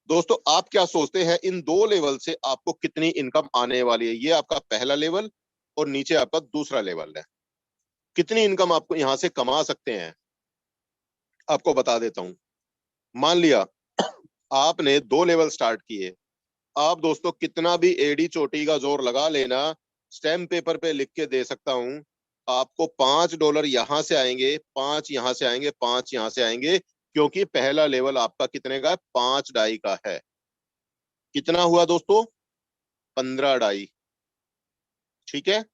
दोस्तों आप क्या सोचते हैं इन 2 लेवल से आपको कितनी इनकम आने वाली है? ये आपका पहला लेवल और नीचे आपका दूसरा लेवल है। कितनी इनकम आपको यहां से कमा सकते हैं आपको बता देता हूं। मान लिया आपने 2 लेवल स्टार्ट किए, आप दोस्तों कितना भी एडी चोटी का जोर लगा लेना, स्टैम्प पेपर पे लिख के दे सकता हूं, आपको $5 यहां से आएंगे, 5 यहां से आएंगे, 5 यहां से आएंगे, क्योंकि पहला लेवल आपका कितने का है? 5 डाई का है। कितना हुआ दोस्तों? 15 डाई, ठीक है?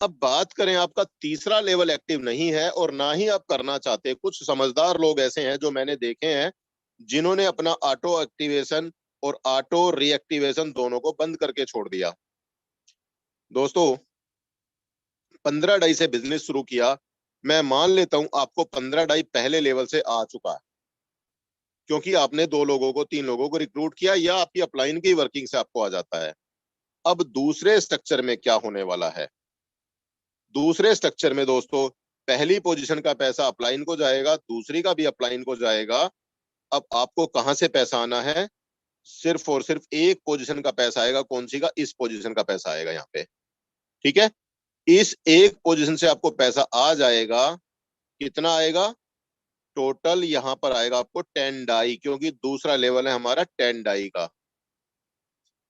अब बात करें, आपका तीसरा लेवल एक्टिव नहीं है और ना ही आप करना चाहते। कुछ समझदार लोग ऐसे हैं जो मैंने देखे हैं जिन्होंने अपना ऑटो एक्टिवेशन और ऑटो रीएक्टिवेशन दोनों को बंद करके छोड़ दिया। दोस्तों 15 डाई से बिजनेस शुरू किया, मैं मान लेता हूं आपको 15 डाई पहले लेवल से आ चुका है, क्योंकि आपने 2 लोगों को 3 लोगों को रिक्रूट किया या आपकी अपलाइन की वर्किंग से आपको आ जाता है। अब दूसरे स्ट्रक्चर में क्या होने वाला है? दूसरे स्ट्रक्चर में दोस्तों पहली पोजीशन का पैसा अपलाइन को जाएगा, दूसरी का भी अपलाइन को जाएगा। अब आपको कहां से पैसा आना है? सिर्फ और सिर्फ एक पोजीशन का पैसा आएगा। कौन सी का? इस पोजीशन का पैसा आएगा यहाँ पे, ठीक है? इस एक पोजीशन से आपको पैसा आ जाएगा। कितना आएगा? टोटल यहाँ पर आएगा आपको 10 डाई, क्योंकि दूसरा लेवल है हमारा 10 डाई का।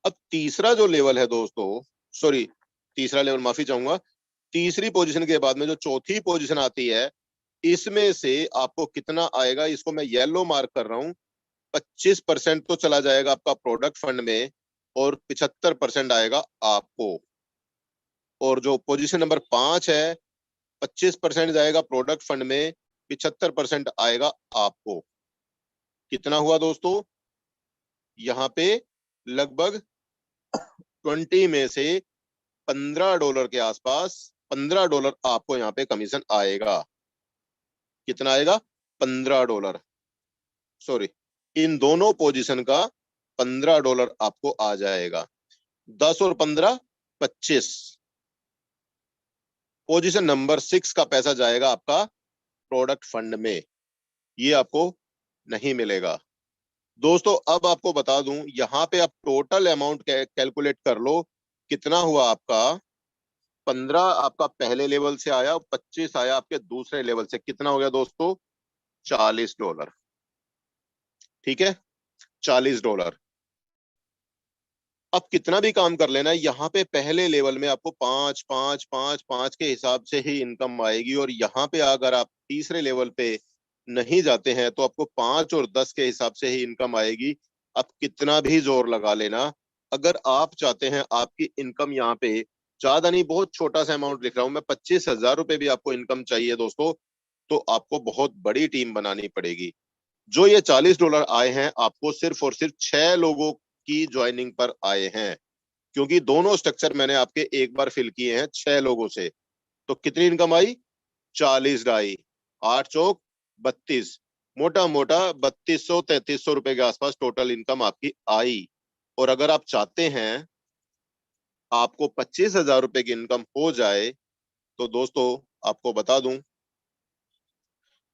अब तीसरा जो लेवल है दोस्तों, सॉरी तीसरा लेवल, माफी चाहूंगा, तीसरी पोजीशन के बाद में जो चौथी पोजीशन आती है, इसमें से आपको कितना आएगा? इसको मैं येलो मार्क कर रहा हूं। 25% तो चला जाएगा आपका प्रोडक्ट फंड में और 75% आएगा आपको। और जो पोजीशन नंबर 5 है, 25% जाएगा प्रोडक्ट फंड में, 75% आएगा आपको। कितना हुआ दोस्तों? यहाँ पे लगभग 20 में से $15 के आसपास, $15 आपको यहाँ पे कमीशन आएगा। कितना आएगा? $15, सॉरी, इन दोनों पोजीशन का $15 आपको आ जाएगा। 10 और 15 25। पोजीशन नंबर 6 का पैसा जाएगा आपका प्रोडक्ट फंड में, ये आपको नहीं मिलेगा। दोस्तों अब आपको बता दूं, यहां पे आप टोटल अमाउंट कैलकुलेट कर लो। कितना हुआ आपका? 15 आपका पहले लेवल से आया, 25 आया आपके दूसरे लेवल से। कितना हो गया दोस्तों? $40, ठीक है? $40। अब कितना भी काम कर लेना, यहाँ पे पहले लेवल में आपको 5 5 5 5 के हिसाब से ही इनकम आएगी, और यहाँ पे अगर आप तीसरे लेवल पे नहीं जाते हैं तो आपको 5 और 10 के हिसाब से ही इनकम आएगी। अब कितना भी जोर लगा लेना, अगर आप चाहते हैं आपकी इनकम यहाँ पे ज्यादा नहीं, बहुत छोटा सा अमाउंट लिख रहा हूं मैं, 25,000 रुपए भी आपको इनकम चाहिए दोस्तों, तो आपको बहुत बड़ी टीम बनानी पड़ेगी। जो ये $40 आए हैं आपको सिर्फ और सिर्फ 6 लोगों की ज्वाइनिंग पर आए हैं, क्योंकि दोनों स्ट्रक्चर मैंने आपके एक बार फिल किए हैं 6 लोगों से। तो कितनी इनकम आई? 40 आई, 8 चौक 32, मोटा मोटा 3200-3300 रुपए के आसपास टोटल इनकम आपकी आई। और अगर आप चाहते हैं आपको 25,000 रुपए की इनकम हो जाए, तो दोस्तों आपको बता दूं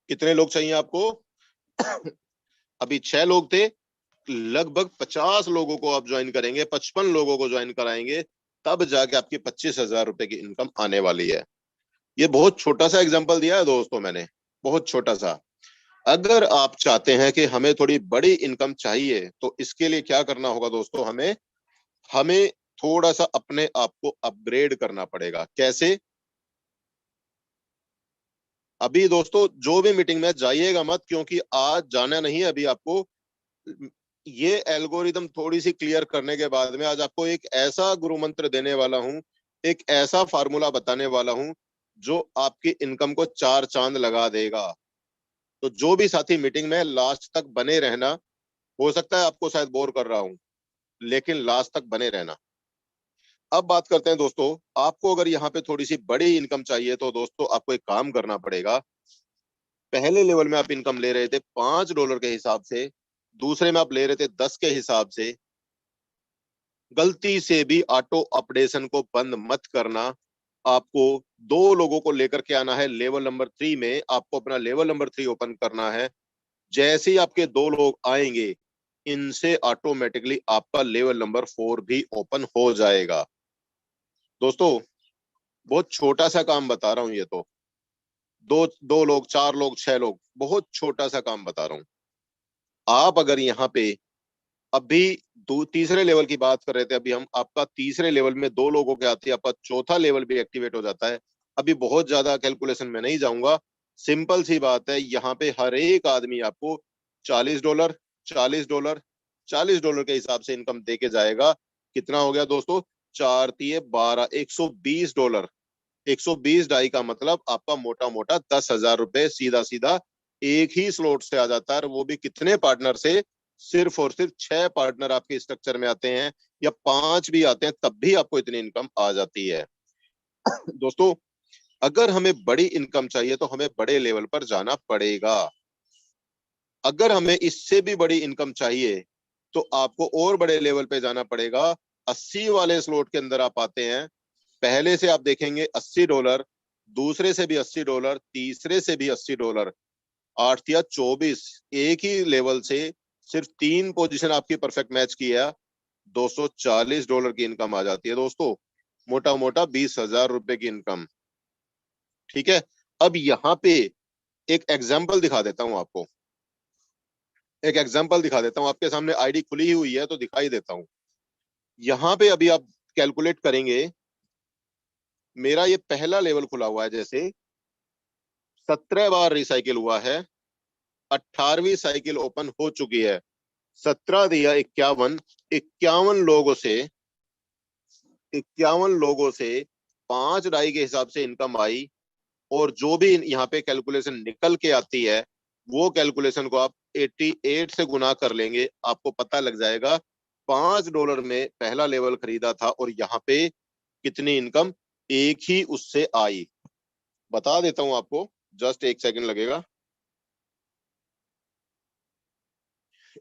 कितने लोग चाहिए आपको। अभी 6 लोग थे, लगभग 50 लोगों को आप ज्वाइन करेंगे, 55 लोगों को ज्वाइन कराएंगे, तब जाके आपकी 25,000 रुपए की इनकम आने वाली है। ये बहुत छोटा सा एग्जांपल दिया है दोस्तों मैंने, बहुत छोटा सा। अगर आप चाहते हैं कि हमें थोड़ी बड़ी इनकम चाहिए, तो इसके लिए क्या करना होगा दोस्तों, हमें हमें थोड़ा सा अपने आप को अपग्रेड करना पड़ेगा। कैसे? अभी दोस्तों जो भी मीटिंग में जाइएगा मत, क्योंकि आज जाना नहीं है अभी आपको। ये एल्गोरिदम थोड़ी सी क्लियर करने के बाद में आज आपको एक ऐसा गुरु मंत्र देने वाला हूं, एक ऐसा फार्मूला बताने वाला हूं जो आपकी इनकम को 4 चांद लगा देगा। तो जो भी साथी मीटिंग में लास्ट तक बने रहना, हो सकता है आपको शायद बोर कर रहा हूं, लेकिन लास्ट तक बने रहना। अब बात करते हैं दोस्तों, आपको अगर यहाँ पे थोड़ी सी बड़ी इनकम चाहिए, तो दोस्तों आपको एक काम करना पड़ेगा। पहले लेवल में आप इनकम ले रहे थे $5 के हिसाब से, दूसरे में आप ले रहे थे 10 के हिसाब से। गलती से भी ऑटो अपडेशन को बंद मत करना। आपको 2 लोगों को लेकर के आना है लेवल नंबर 3 में, आपको अपना लेवल नंबर 3 ओपन करना है। जैसे ही आपके 2 लोग आएंगे, इनसे ऑटोमेटिकली आपका लेवल नंबर 4 भी ओपन हो जाएगा। दोस्तों बहुत छोटा सा काम बता रहा हूं, ये तो दो लोग, 4 लोग, 6 लोग, बहुत छोटा सा काम बता रहा हूं। आप अगर यहाँ पे अभी तीसरे लेवल की बात कर रहे थे, अभी हम आपका तीसरे लेवल में 2 लोगों के आते हैं, आपका चौथा लेवल भी एक्टिवेट हो जाता है। अभी बहुत ज्यादा कैलकुलेशन में नहीं जाऊंगा, सिंपल सी बात है, यहाँ पे हर एक आदमी आपको $40 $40 $40 के हिसाब से इनकम दे के जाएगा। कितना हो गया दोस्तों? 4 तिये 12, $120। 120 डाई का मतलब आपका मोटा मोटा 10,000 रुपए सीधा सीधा एक ही स्लॉट से आ जाता है। और वो भी कितने पार्टनर से? सिर्फ और सिर्फ 6 पार्टनर आपके स्ट्रक्चर में आते हैं, या 5 भी आते हैं, तब भी आपको इतनी इनकम आ जाती है। दोस्तों अगर हमें बड़ी इनकम चाहिए, तो हमें बड़े लेवल पर जाना पड़ेगा। अगर हमें इससे भी बड़ी इनकम चाहिए, तो आपको और बड़े लेवल पे जाना पड़ेगा। 80 वाले स्लॉट के अंदर आप आते हैं, पहले से आप देखेंगे $80, दूसरे से भी $80, तीसरे से भी $80, 8 या 24, एक ही लेवल से सिर्फ 3 पोजीशन आपकी परफेक्ट मैच की है, $240 की इनकम आ जाती है दोस्तों, मोटा मोटा 20,000 रुपए की इनकम। ठीक है, अब यहाँ पे एक एग्जाम्पल दिखा देता हूं आपको, एक एग्जाम्पल दिखा देता हूं आपके सामने। आईडी खुली हुई है तो दिखाई देता हूं। यहाँ पे अभी आप कैलकुलेट करेंगे, मेरा ये पहला लेवल खुला हुआ है, जैसे 17 बार रिसाइकिल हुआ है, 18वीं साइकिल ओपन हो चुकी है, 17 दिया 51, 51 लोगों से 5 डाई के हिसाब से इनकम आई। और जो भी यहाँ पे कैलकुलेशन निकल के आती है, वो कैलकुलेशन को आप 88 से गुना कर लेंगे, आपको पता लग जाएगा $5 में पहला लेवल खरीदा था, और यहाँ पे कितनी इनकम एक ही उससे आई। बता देता हूं आपको, जस्ट 1 सेकंड लगेगा,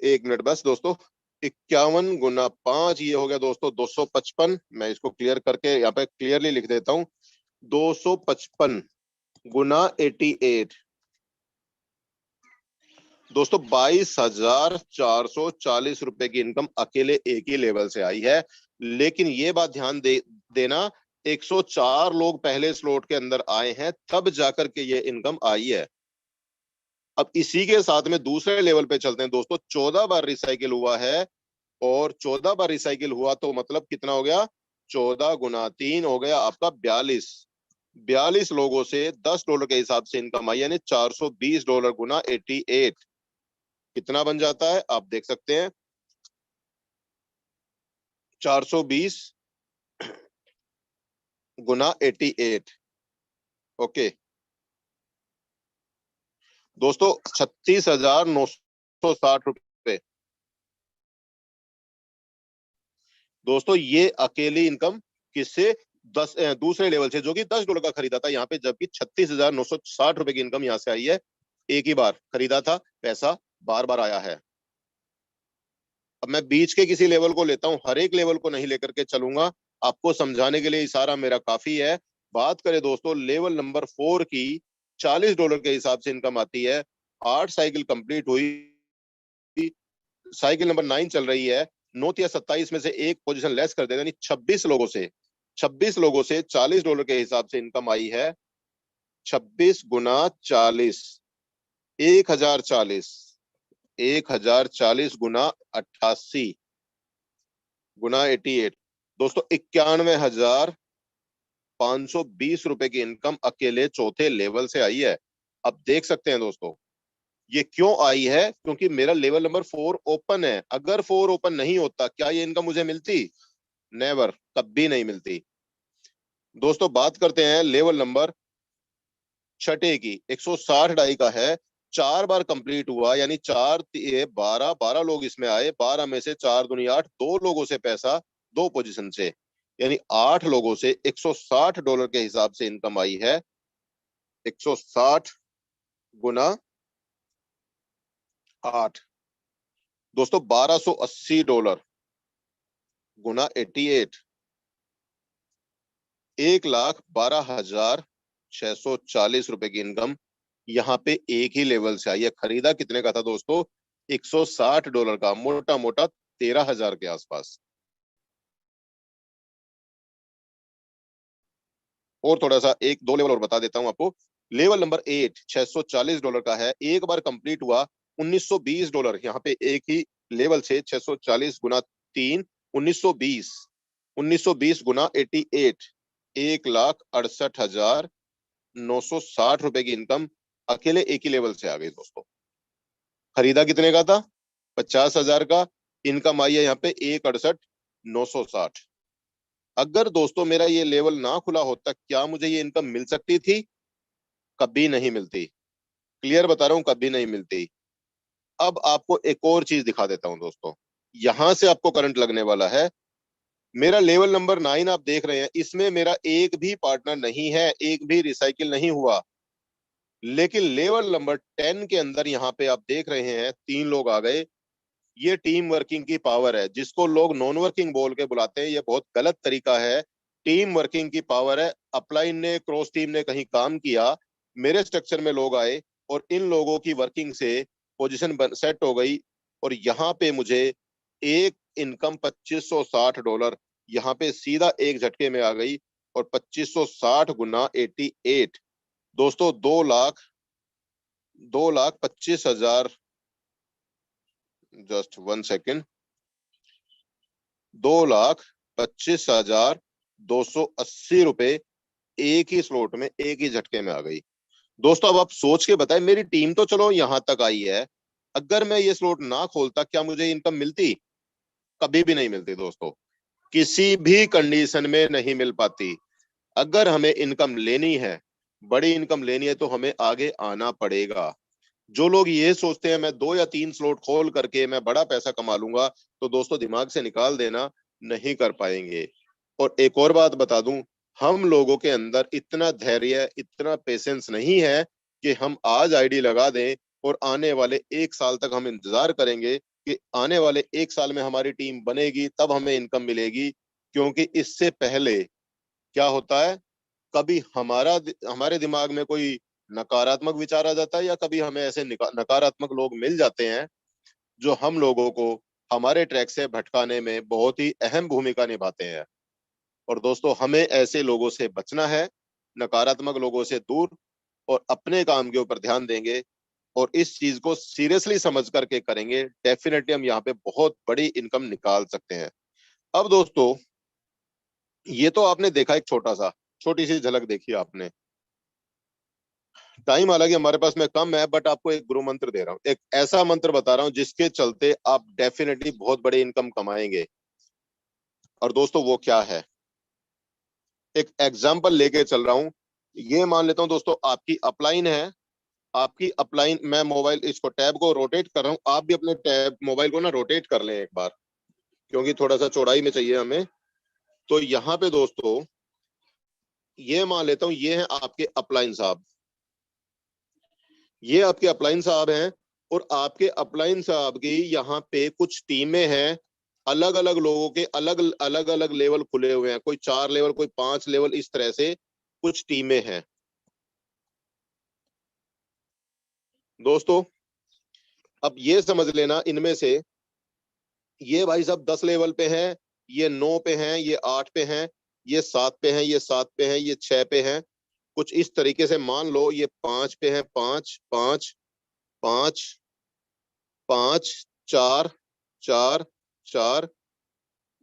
1 मिनट बस दोस्तों। 51 गुना 5 ये हो गया दोस्तों 255। मैं इसको क्लियर करके यहाँ पे क्लियरली लिख देता हूं, 255 गुना 88 दोस्तों 22,440 रुपए की इनकम अकेले एक ही लेवल से आई है। लेकिन ये बात ध्यान देना, 104 लोग पहले स्लॉट के अंदर आए हैं, तब जाकर के ये इनकम आई है। अब इसी के साथ में दूसरे लेवल पे चलते हैं दोस्तों। 14 बार रिसाइकिल हुआ है, और 14 बार रिसाइकिल हुआ तो मतलब कितना हो गया? 14 गुना 3 हो गया आपका 42। 42 लोगों से $10 के हिसाब से इनकम आई, यानी $420 गुना 88 कितना बन जाता है आप देख सकते हैं। 420 गुना 88। ओके दोस्तों, 36,960 रुपए। दोस्तों ये अकेली इनकम किससे? दूसरे लेवल से, जो कि $10 का खरीदा था यहाँ पे, जबकि 36,960 रुपए की इनकम यहाँ से आई है। एक ही बार खरीदा था, पैसा बार बार आया है। अब मैं बीच के किसी लेवल को लेता हूं, हर एक लेवल को नहीं लेकर के चलूंगा, आपको समझाने के लिए इशारा मेरा काफी है। बात करें दोस्तों लेवल नंबर 4 की, $40 के हिसाब से इनकम आती है। 8 साइकिल कंप्लीट हुई, साइकिल नंबर 9 चल रही है। 9 या 27 में से एक पोजीशन लेस कर देते, यानी 26 लोगों से, 26 लोगों से $40 के हिसाब से इनकम आई है। 26 गुना 40, 1040, 1040 गुना 88 गुना 88। दोस्तों 91,520 रुपए की इनकम अकेले चौथे लेवल से आई है। अब देख सकते हैं दोस्तों, ये क्यों आई है? क्योंकि मेरा लेवल नंबर 4 ओपन है। अगर 4 ओपन नहीं होता, क्या ये इनकम मुझे मिलती? नेवर, कभी नहीं मिलती। दोस्तों बात करते हैं लेवल नंबर छठे की। 160 डाई का है, 4 बार कंप्लीट हुआ, यानी 4 12, 12 लोग इसमें आए, 12 में से 4 दूनी 8, 2 लोगों से पैसा, 2 पोजीशन से, यानी 8 लोगों से $160 के हिसाब से इनकम आई है। 160 गुना 8, दोस्तों $1280 गुना 88, 1,12,640 की इनकम यहाँ पे एक ही लेवल से आई है। खरीदा कितने का था दोस्तों? $160 का, मोटा मोटा 13,000 के आसपास। और थोड़ा सा एक दो लेवल और बता देता हूं आपको। लेवल नंबर 8 $640 का है, एक बार कंप्लीट हुआ, $1920। यहाँ पे एक ही लेवल से 640 गुना 3, 1920, 1920 गुना 88, 1,68,960 की इनकम अकेले एक ही लेवल से आ गई दोस्तों। खरीदा कितने का था? 50,000 का। इनकम आई है यहाँ पे 1,68,960। अगर दोस्तों मेरा ये लेवल ना खुला होता, क्या मुझे ये इनकम मिल सकती थी? कभी नहीं मिलती। क्लियर बता रहा हूं, कभी नहीं मिलती। अब आपको एक और चीज दिखा देता हूं दोस्तों, यहां से आपको करंट लगने वाला है। मेरा लेवल नंबर 9 आप देख रहे हैं, इसमें मेरा एक भी पार्टनर नहीं है, एक भी रिसाइकिल नहीं हुआ। लेकिन लेवल नंबर 10 के अंदर यहाँ पे आप देख रहे हैं 3 लोग आ गए। ये टीम वर्किंग की पावर है, जिसको लोग नॉन वर्किंग बोल के बुलाते हैं। ये बहुत गलत तरीका है। टीम वर्किंग की पावर है। अपलाइन ने, क्रॉस टीम ने कहीं काम किया, मेरे स्ट्रक्चर में लोग आए, और इन लोगों की वर्किंग से पोजीशन सेट हो गई, और यहाँ पे मुझे एक इनकम $2560 यहाँ पे सीधा एक झटके में आ गई। और 2560 गुना 88, दोस्तों 2,25,000, जस्ट 1 सेकेंड, 2,25,280 रुपए एक ही स्लॉट में, एक ही झटके में आ गई। दोस्तों अब आप सोच के बताएं, मेरी टीम तो चलो यहां तक आई है, अगर मैं ये स्लॉट ना खोलता, क्या मुझे इनकम मिलती? कभी भी नहीं मिलती दोस्तों, किसी भी कंडीशन में नहीं मिल पाती। अगर हमें इनकम लेनी है, बड़ी इनकम लेनी है, तो हमें आगे आना पड़ेगा। जो लोग ये सोचते हैं मैं 2 या 3 स्लॉट खोल करके मैं बड़ा पैसा कमा लूंगा, तो दोस्तों दिमाग से निकाल देना, नहीं कर पाएंगे। और एक और बात बता दूं, हम लोगों के अंदर इतना धैर्य, इतना पेशेंस नहीं है कि हम आज आईडी लगा दें और आने वाले 1 साल तक हम इंतजार करेंगे कि आने वाले 1 साल में हमारी टीम बनेगी तब हमें इनकम मिलेगी। क्योंकि इससे पहले क्या होता है, कभी हमारे दिमाग में कोई नकारात्मक विचार आ जाता है, या कभी हमें ऐसे नकारात्मक लोग मिल जाते हैं जो हम लोगों को हमारे ट्रैक से भटकाने में बहुत ही अहम भूमिका निभाते हैं। और दोस्तों हमें ऐसे लोगों से बचना है, नकारात्मक लोगों से दूर, और अपने काम के ऊपर ध्यान देंगे, और इस चीज को सीरियसली समझ करके करेंगे, डेफिनेटली हम यहाँ पे बहुत बड़ी इनकम निकाल सकते हैं। अब दोस्तों, ये तो आपने देखा, एक छोटी सी झलक देखी आपने। टाइम हालांकि हमारे पास में कम है, बट आपको एक गुरु मंत्र दे रहा हूँ, एक ऐसा मंत्र बता रहा हूँ जिसके चलते आप डेफिनेटली बहुत बड़ी इनकम कमाएंगे। और दोस्तों वो क्या है, एक एग्जाम्पल लेके चल रहा हूँ। ये मान लेता हूँ दोस्तों, आपकी अपलाइन है, आपकी अपलाइन, मैं मोबाइल इसको टैब को रोटेट कर रहा हूँ, आप भी अपने टैब मोबाइल को ना रोटेट कर लें एक बार, क्योंकि थोड़ा सा चौड़ाई में चाहिए हमें। तो यहाँ पे दोस्तों, ये मान लेता हूँ, ये है आपके अपलाइन साहब, ये आपके अपलाइन साहब हैं। और आपके अपलाइन साहब की यहाँ पे कुछ टीमें हैं, अलग अलग लोगों के अलग अलग अलग लेवल खुले हुए हैं, कोई 4 लेवल, कोई 5 लेवल, इस तरह से कुछ टीमें हैं दोस्तों। अब ये समझ लेना, इनमें से ये भाई साहब 10 लेवल पे हैं, ये 9 पे हैं, ये 8 पे हैं, ये 7 पे हैं, ये 7 पे हैं, ये 6 पे हैं, कुछ इस तरीके से मान लो। ये 5 पे हैं, 5 5 5 5 4 4 4,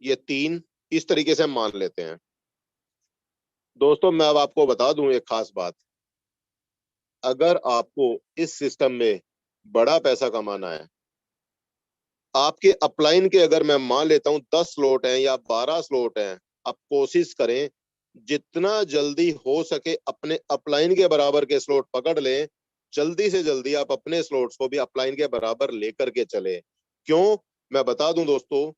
ये 3, इस तरीके से हम मान लेते हैं दोस्तों। मैं अब आपको बता दूं एक खास बात, अगर आपको इस सिस्टम में बड़ा पैसा कमाना है, आपके अपलाइन के अगर मैं मान लेता हूं 10 स्लॉट हैं या 12 स्लॉट हैं, आप कोशिश करें जितना जल्दी हो सके अपने अपलाइन के बराबर के स्लॉट पकड़ लें। जल्दी से जल्दी आप अपने स्लॉट्स को भी अपलाइन के बराबर लेकर के चले। क्यों, मैं बता दूं दोस्तों,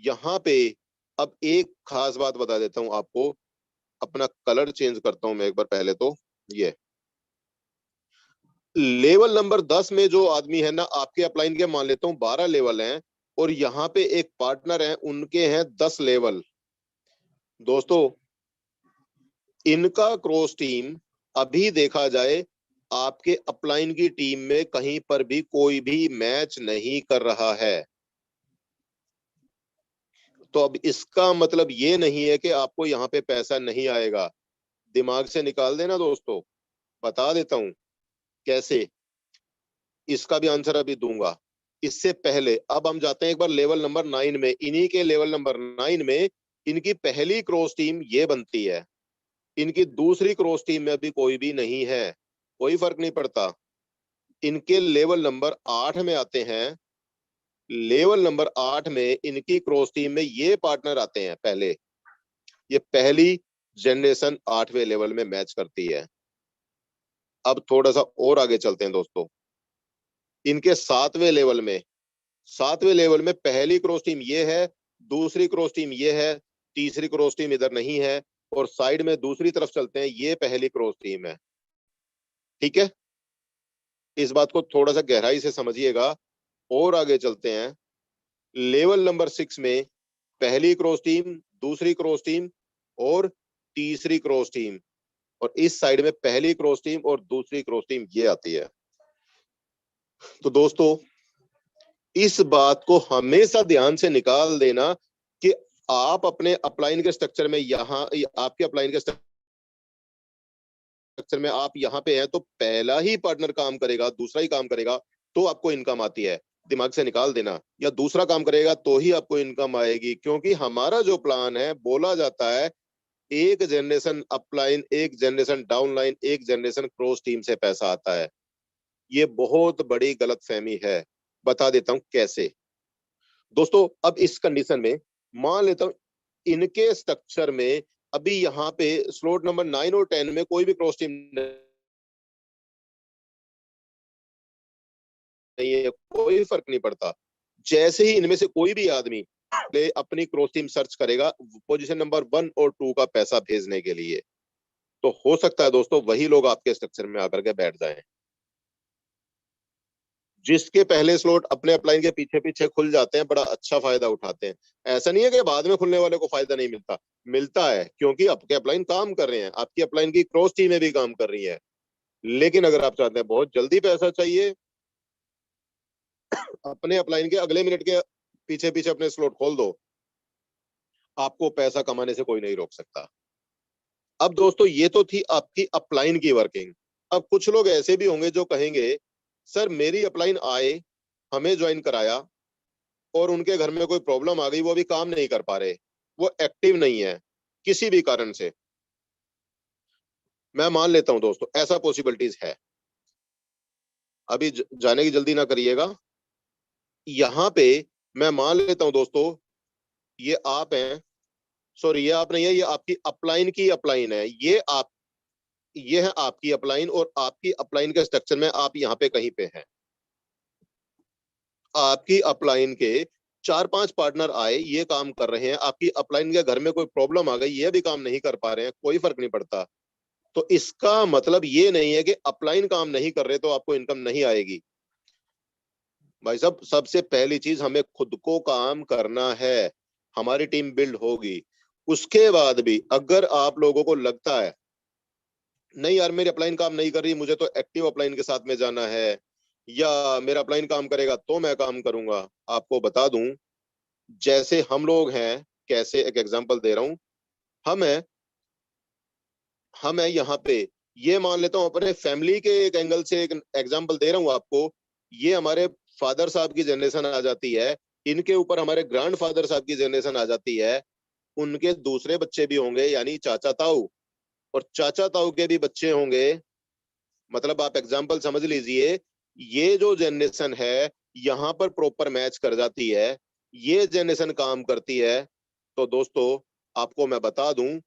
यहाँ पे अब एक खास बात बता देता हूं आपको। अपना कलर चेंज करता हूं मैं एक बार, पहले तो ये लेवल नंबर 10 में जो आदमी है ना, आपके अपलाइन के मान लेता हूं 12 लेवल हैं, और यहाँ पे एक पार्टनर है, उनके हैं 10 लेवल दोस्तों। इनका क्रॉस टीम अभी देखा जाए, आपके अपलाइन की टीम में कहीं पर भी कोई भी मैच नहीं कर रहा है। तो अब इसका मतलब ये नहीं है कि आपको यहाँ पे पैसा नहीं आएगा, दिमाग से निकाल देना दोस्तों। बता देता हूं कैसे, इसका भी आंसर अभी दूंगा। इससे पहले अब हम जाते हैं एक बार लेवल नंबर 9 में। इन्हीं के लेवल नंबर 9 में इनकी पहली क्रॉस टीम ये बनती है, इनकी दूसरी क्रॉस टीम में अभी कोई भी नहीं है, कोई फर्क नहीं पड़ता। इनके लेवल नंबर 8 में आते हैं, लेवल नंबर 8 में इनकी क्रॉस टीम में ये पार्टनर आते हैं पहले, ये पहली जनरेशन 8वें लेवल में मैच करती है। अब थोड़ा सा और आगे चलते हैं दोस्तों, इनके 7वें लेवल में पहली क्रॉस टीम ये है, दूसरी क्रॉस टीम ये है, तीसरी क्रॉस टीम इधर नहीं है, और साइड में दूसरी तरफ चलते हैं, ये पहली क्रॉस टीम है। ठीक है, इस बात को थोड़ा सा गहराई से समझिएगा। और आगे चलते हैं, लेवल नंबर 6 में पहली क्रॉस टीम, दूसरी क्रॉस टीम और तीसरी क्रॉस टीम, और इस साइड में पहली क्रॉस टीम और दूसरी क्रॉस टीम ये आती है। तो दोस्तों, इस बात को हमेशा ध्यान से निकाल देना कि आप अपने अपलाइन के स्ट्रक्चर में, यहाँ आपके अपलाइन के स्ट्रक्चर में आप यहाँ पे हैं, तो पहला ही पार्टनर काम करेगा, दूसरा ही काम करेगा तो आपको इनकम आती है। दिमाग से निकाल देना, या दूसरा काम करेगा तो ही आपको इनकम आएगी। क्योंकि हमारा जो प्लान है, बोला जाता है एक जनरेशन अपलाइन, एक जनरेशन डाउनलाइन, एक जनरेशन क्रॉस टीम से पैसा आता है। ये बहुत बड़ी गलतफहमी है, बता देता हूं कैसे दोस्तों। अब इस कंडीशन में मान लेता हूं इनके स्ट्रक्चर में अभी यहाँ पे स्लॉट नंबर 9 और 10 में कोई भी क्रॉस टीम नहीं है, कोई फर्क नहीं पड़ता। जैसे ही इनमें से कोई भी आदमी अपनी क्रॉस टीम सर्च करेगा पोजीशन नंबर 1 और 2 का पैसा भेजने के लिए, तो हो सकता है दोस्तों वही लोग आपके स्ट्रक्चर में आकर के बैठ जाएं। जिसके पहले स्लॉट अपने अपलाइन के पीछे पीछे खुल जाते हैं, बड़ा अच्छा फायदा उठाते हैं। ऐसा नहीं है कि बाद में खुलने वाले को फायदा नहीं मिलता, मिलता है, क्योंकि आपके अपलाइन काम कर रहे हैं, आपकी अपलाइन की क्रॉस टीमें भी काम कर रही है। लेकिन अगर आप चाहते हैं बहुत जल्दी पैसा चाहिए, अपने अपलाइन के अगले मिनट के पीछे पीछे अपने स्लॉट खोल दो, आपको पैसा कमाने से कोई नहीं रोक सकता। अब दोस्तों, ये तो थी आपकी अपलाइन की वर्किंग। अब कुछ लोग ऐसे भी होंगे जो कहेंगे सर मेरी अपलाइन आए, हमें ज्वाइन कराया और उनके घर में कोई प्रॉब्लम आ गई, वो अभी काम नहीं कर पा रहे, वो एक्टिव नहीं है किसी भी कारण से। मैं मान लेता हूं दोस्तों ऐसा पॉसिबिलिटीज है, अभी जाने की जल्दी ना करिएगा। यहाँ पे मैं मान लेता हूं दोस्तों, ये आप हैं, सॉरी ये आप नहीं है, ये आपकी अपलाइन की अपलाइन है, ये है आपकी अपलाइन, और आपकी अपलाइन के स्ट्रक्चर में आप यहाँ पे कहीं पे हैं। आपकी अपलाइन के 4-5 पार्टनर आए, ये काम कर रहे हैं, आपकी अपलाइन के घर में कोई प्रॉब्लम आ गई, ये भी काम नहीं कर पा रहे हैं, कोई फर्क नहीं पड़ता। तो इसका मतलब ये नहीं है कि अपलाइन काम नहीं कर रहे तो आपको इनकम नहीं आएगी। भाई साहब सबसे पहली चीज हमें खुद को काम करना है, हमारी टीम बिल्ड होगी। उसके बाद भी अगर आप लोगों को लगता है नहीं यार मेरी अपलाइन काम नहीं कर रही, मुझे तो एक्टिव अपलाइन के साथ में जाना है, या मेरा अपलाइन काम करेगा तो मैं काम करूंगा, आपको बता दूं जैसे हम लोग हैं, कैसे एक एग्जांपल दे रहा हूं। हम है हम है यहाँ पे, ये मान लेता हूँ अपने फैमिली के एक एंगल से एक एग्जांपल दे रहा हूँ आपको। ये हमारे फादर साहब की जनरेशन आ जाती है, इनके ऊपर हमारे ग्रैंड फादर साहब की जनरेशन आ जाती है, उनके दूसरे बच्चे भी होंगे यानी चाचा ताऊ, और चाचा ताऊ के भी बच्चे होंगे। मतलब आप एग्जांपल समझ लीजिए, ये जो जनरेशन है यहाँ पर प्रॉपर मैच कर जाती है, ये जनरेशन काम करती है। तो दोस्तों आपको मैं बता दूं,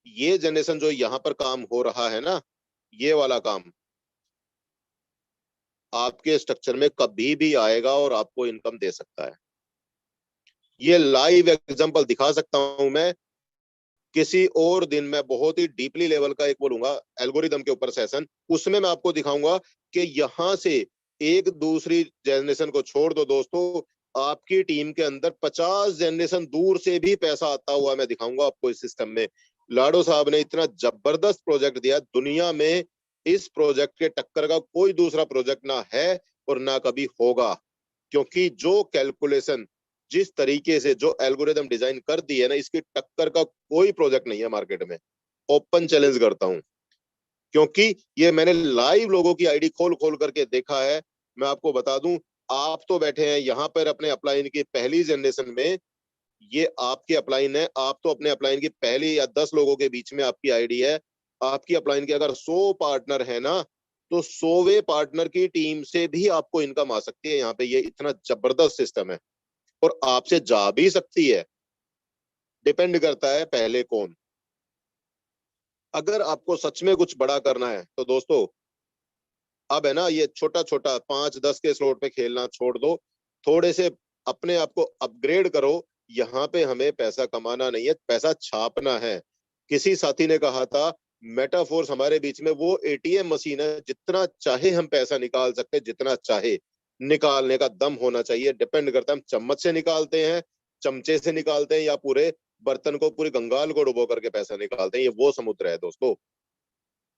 ये जनरेशन जो यहाँ पर काम हो रहा है ना, ये वाला काम आपके स्ट्रक्चर में कभी भी आएगा और आपको इनकम दे सकता है। ये लाइव एग्जांपल दिखा सकता हूं मैं, किसी और दिन मैं बहुत ही डीपली लेवल का एक बोलूंगा एल्गोरिदम के ऊपर सेशन, उसमें मैं आपको दिखाऊंगा कि यहां से एक दूसरी जनरेशन को छोड़ दो दोस्तों, आपकी टीम के अंदर 50 जनरेशन दूर से भी पैसा आता हुआ मैं दिखाऊंगा आपको इस सिस्टम में। लाडो साहब ने इतना जबरदस्त प्रोजेक्ट दिया, दुनिया में इस प्रोजेक्ट के टक्कर का कोई दूसरा प्रोजेक्ट ना है और ना कभी होगा, क्योंकि जो कैलकुलेशन, जिस तरीके से जो एल्गोरिदम डिजाइन कर दी है ना, इसकी टक्कर का कोई प्रोजेक्ट नहीं है मार्केट में। ओपन चैलेंज करता हूं, क्योंकि ये मैंने लाइव लोगों की आईडी खोल खोल करके देखा है। मैं आपको बता दूं, आप तो बैठे हैं यहाँ पर अपने अपलाइन की पहली जनरेशन में, ये आपके अपलाइन है, आप तो अपने अपलाइन की पहली या 10 लोगों के बीच में आपकी आईडी है। आपकी अपलाइन के अगर 100 पार्टनर है ना, तो 100वें पार्टनर की टीम से भी आपको इनकम आ सकती है यहाँ पे। ये इतना जबरदस्त सिस्टम है और आपसे जा भी सकती है, डिपेंड करता है पहले कौन। अगर आपको सच में कुछ बड़ा करना है तो दोस्तों अब है ना, ये छोटा छोटा 5-10 के स्लॉट पे खेलना छोड़ दो, थोड़े से अपने आप को अपग्रेड करो। यहाँ पे हमें पैसा कमाना नहीं है, पैसा छापना है। किसी साथी ने कहा था मेटाफोर्स हमारे बीच में वो एटीएम मशीन है, जितना चाहे हम पैसा निकाल सकते हैं, जितना चाहे निकालने का दम होना चाहिए। डिपेंड करता है हम चम्मच से निकालते हैं, चमचे से निकालते हैं, या पूरे बर्तन को, पूरी गंगाल को डुबो करके पैसा निकालते हैं। ये वो समुद्र है दोस्तों।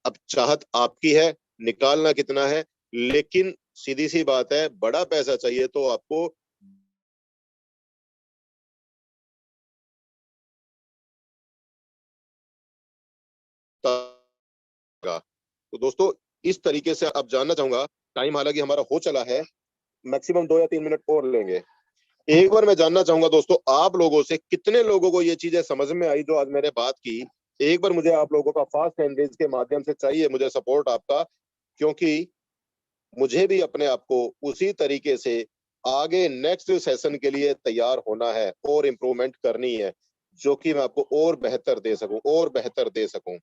अब चाहत आपकी है, निकालना कितना है, लेकिन सीधी सी बात है, बड़ा पैसा चाहिए तो आपको तो दोस्तों इस तरीके से अब जानना चाहूंगा, टाइम हालांकि हमारा हो चला है, मैक्सिमम 2 या 3 मिनट और लेंगे। एक बार मैं जानना चाहूंगा दोस्तों आप लोगों से, कितने लोगों को ये चीजें समझ में आई जो आज मैंने बात की। एक बार मुझे आप लोगों का फास्ट हैंड के माध्यम से चाहिए, मुझे सपोर्ट आपका, क्योंकि मुझे भी अपने आप को उसी तरीके से आगे नेक्स्ट सेशन के लिए तैयार होना है और इम्प्रूवमेंट करनी है, जो कि मैं आपको और बेहतर दे सकूं, और बेहतर दे सकूं।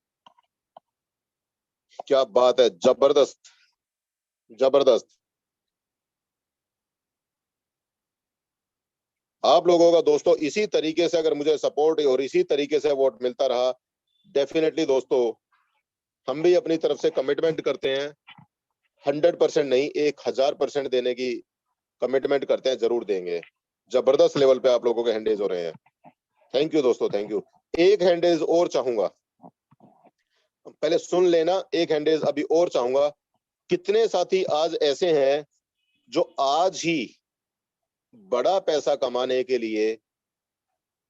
क्या बात है, जबरदस्त जबरदस्त। आप लोगों का दोस्तों इसी तरीके से अगर मुझे सपोर्ट और इसी तरीके से वोट मिलता रहा, डेफिनेटली दोस्तों हम भी अपनी तरफ से कमिटमेंट करते हैं, 100% नहीं 1000% देने की कमिटमेंट करते हैं, जरूर देंगे। जबरदस्त लेवल पे आप लोगों के हैंडेज हो रहे हैं। थैंक यू दोस्तों, थैंक यू। एक हैंडेज और चाहूंगा, पहले सुन लेना, एक हैंडेज अभी और चाहूंगा। कितने साथी आज ऐसे हैं जो आज ही बड़ा पैसा कमाने के लिए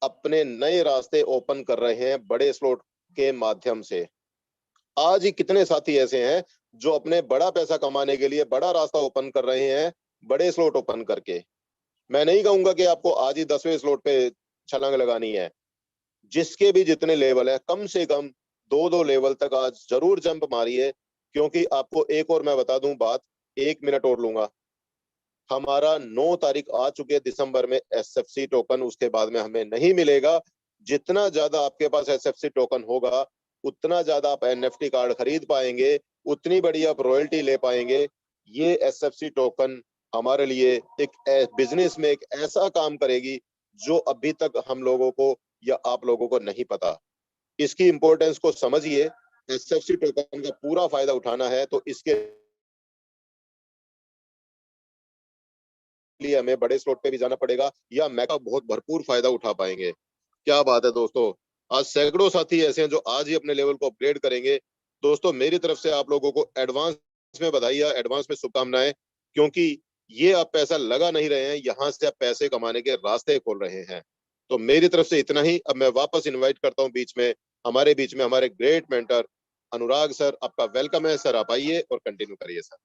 अपने नए रास्ते ओपन कर रहे हैं बड़े स्लॉट के माध्यम से? आज ही कितने साथी ऐसे हैं जो अपने बड़ा पैसा कमाने के लिए बड़ा रास्ता ओपन कर रहे हैं, बड़े स्लॉट ओपन करके। मैं नहीं कहूंगा कि आपको आज ही 10वें स्लॉट पे छलांग लगानी है। जिसके भी जितने लेवल है, कम से कम 2-2 लेवल तक आज जरूर जंप मारिए, क्योंकि आपको एक और मैं बता दूं बात, 1 मिनट और लूंगा। हमारा 9 तारीख आ चुके है दिसंबर में एसएफसी टोकन, उसके बाद में हमें नहीं मिलेगा। जितना ज्यादा आपके पास एसएफसी टोकन होगा, उतना ज्यादा आप एनएफटी कार्ड खरीद पाएंगे, उतनी बड़ी आप रॉयल्टी ले पाएंगे। ये एसएफसी टोकन हमारे लिए एक बिजनेस में एक ऐसा काम करेगी जो अभी तक हम लोगों को या आप लोगों को नहीं पता। इसकी इंपॉर्टेंस को समझिए। एसएफसी टोकन का पूरा फायदा उठाना है तो इसके लिए हमें बड़े स्लॉट पे भी जाना पड़ेगा, या मैका बहुत भरपूर फायदा उठा पाएंगे। क्या बात है दोस्तों, आज सैकड़ों साथी ऐसे हैं जो आज ही अपने लेवल को अपग्रेड करेंगे। दोस्तों मेरी तरफ से आप लोगों को एडवांस में बधाई, एडवांस में शुभकामनाएं, क्योंकि ये आप पैसा लगा नहीं रहे हैं, यहाँ से आप पैसे कमाने के रास्ते खोल रहे हैं। तो मेरी तरफ से इतना ही। अब मैं वापस इन्वाइट करता हूँ हमारे बीच में हमारे ग्रेट मेंटर अनुराग सर, आपका वेलकम है सर, आप आइए और कंटिन्यू करिए sir.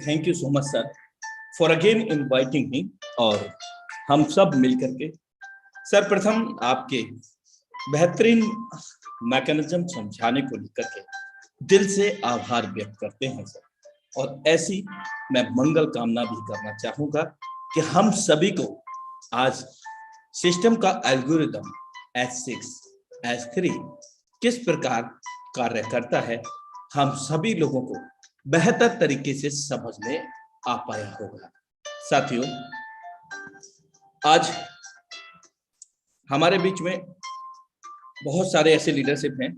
Thank you so much sir for again inviting me. और हम सब मिलकर के सर प्रथम आपके बेहतरीन मैकेनिज्म समझाने को लेकर के दिल से आभार व्यक्त करते हैं सर। और ऐसी मैं मंगल कामना भी करना चाहूंगा कि हम सभी को आज सिस्टम का एल्गोरिदम S6 S3 किस प्रकार कार्य करता है, हम सभी लोगों को बेहतर तरीके से समझ में आ पाया होगा। साथियों, आज हमारे बीच में बहुत सारे ऐसे लीडरशिप हैं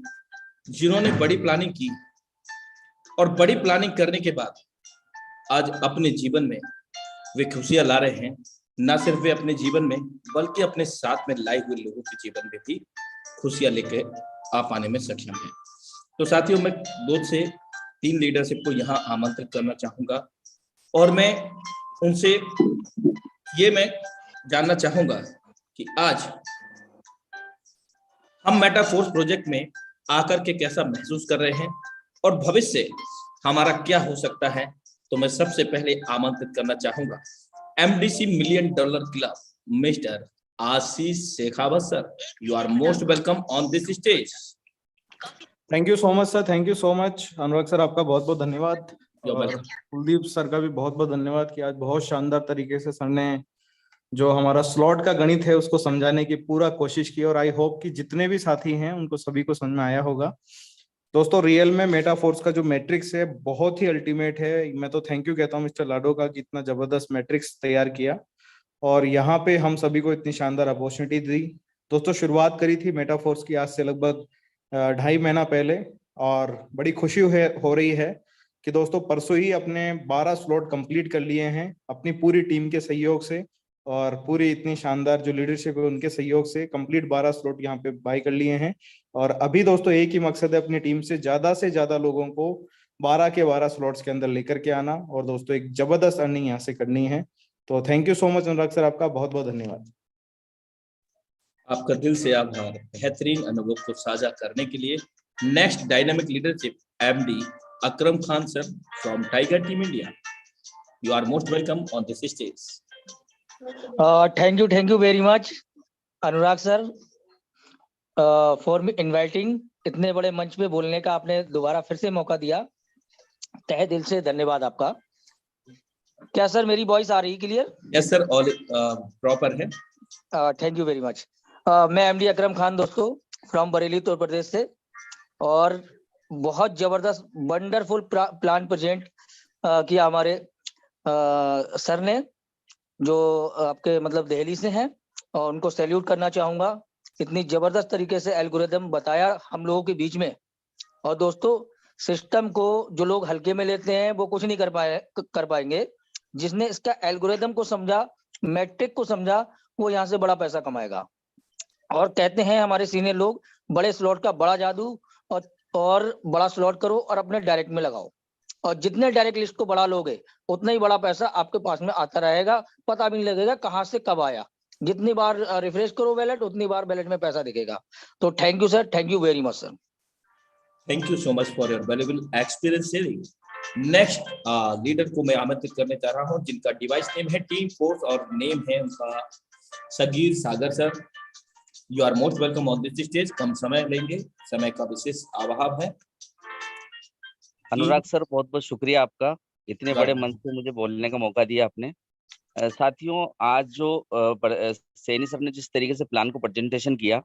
जिन्होंने बड़ी प्लानिंग की, और बड़ी प्लानिंग करने के बाद आज अपने जीवन में वे खुशियां ला रहे हैं। न सिर्फ वे अपने जीवन में बल्कि अपने साथ में लाए हुए लोगों के जीवन में भी खुशियां लेके आ पाने में सक्षम है। तो साथियों, मैं 2 से 3 लीडरशिप को यहाँ आमंत्रित करना चाहूंगा, और मैं उनसे ये मैं जानना चाहूंगा कि आज हम मेटाफोर्स प्रोजेक्ट में आकर के कैसा महसूस कर रहे हैं और भविष्य हमारा क्या हो सकता है। तो मैं सबसे पहले आमंत्रित करना चाहूंगा MDC $1 million club mister Ashish Shekhawat sir. You are most welcome on this stage. Thank you so much sir, thank you so much Anurag sir, आपका बहुत बहुत धन्यवाद। और कुलदीप सर का भी बहुत बहुत धन्यवाद कि आज बहुत शानदार तरीके से सर ने जो हमारा स्लॉट का गणित है उसको समझाने की पूरा कोशिश की, और आई होप कि जितने भी साथी हैं उनको सभी को समझ में आया होगा। दोस्तों, रियल में मेटाफोर्स का जो मैट्रिक्स है बहुत ही अल्टीमेट है। मैं तो थैंक यू कहता हूँ मिस्टर लाडो का कि इतना जबरदस्त मैट्रिक्स तैयार किया और यहाँ पे हम सभी को इतनी शानदार अपॉर्चुनिटी दी। दोस्तों, शुरुआत करी थी मेटाफोर्स की आज से लगभग 2.5 महीना पहले, और बड़ी खुशी हो रही है कि दोस्तों परसों ही अपने 12 स्लॉट कंप्लीट कर लिए हैं अपनी पूरी टीम के सहयोग से, और पूरी इतनी शानदार जो लीडरशिप है उनके सहयोग से कंप्लीट 12 स्लॉट यहाँ पे बाय कर लिए हैं। और अभी दोस्तों एक ही मकसद है अपनी टीम से ज्यादा लोगों को 12 के 12 स्लॉट्स के अंदर लेकर के आना, और दोस्तों एक जबरदस्त अर्निंग यहाँ से करनी है। तो thank you so much Anurag sir, आपका बहुत बहुत धन्यवाद। आपका दिल से आभार बेहतरीन अनुभव को साझा करने के लिए। Next dynamic leadership MD Akram Khan sir from tiger team India. You are most welcome on this stage. Thank you very much Anurag sir for inviting. इतने बड़े मंच पे बोलने का आपने दोबारा फिर से मौका दिया, तहे दिल से धन्यवाद आपका। क्या सर मेरी वॉइस आ रही है clear? Yes sir, all proper है। Thank you very much. मैं MD अकरम खान दोस्तों फ्रॉम बरेली उत्तर प्रदेश से, और बहुत जबरदस्त वंडरफुल प्लान प्रेजेंट किया हमारे सर ने, जो आपके मतलब दिल्ली से हैं, और उनको सैल्यूट करना चाहूंगा। इतनी जबरदस्त तरीके से एल्गोरिदम बताया हम लोगों के बीच में। और दोस्तों, सिस्टम को जो लोग हल्के में लेते हैं वो कुछ नहीं कर पाएंगे। जिसने इसका एल्गोरिदम को समझा, मैट्रिक को समझा, वो यहाँ से बड़ा पैसा कमाएगा। और कहते हैं हमारे सीनियर लोग, बड़े स्लॉट का बड़ा जादू, और बड़ा स्लॉट करो और अपने डायरेक्ट में लगाओ, और जितने डायरेक्ट लिस्ट को बढ़ा लोगे उतना ही बड़ा पैसा आपके पास में आता रहेगा, पता भी नहीं लगेगा कहाँ से कब आया। जितनी बार रिफ्रेश करो वैलेट, उतनी बार वैलेट में पैसा दिखेगा। तो thank you sir, thank you very much sir. Thank you so much for your valuable experience sharing. Next leader को मैं आमंत्रित करने जा रहा हूं, जिनका डिवाइस नेम है टीम फोर्स और नेम है उनका Sagir Sagar sir. You are most welcome on this stage. कम समय लेंगे, समय का विशेष अभाव है। अनुराग सर, बहुत बहुत शुक्रिया आपका, इतने बड़े मंच पे मुझे बोलने का मौका दिया आपने। साथियों, आज जो सैनी सर ने जिस तरीके से प्लान को प्रेजेंटेशन किया,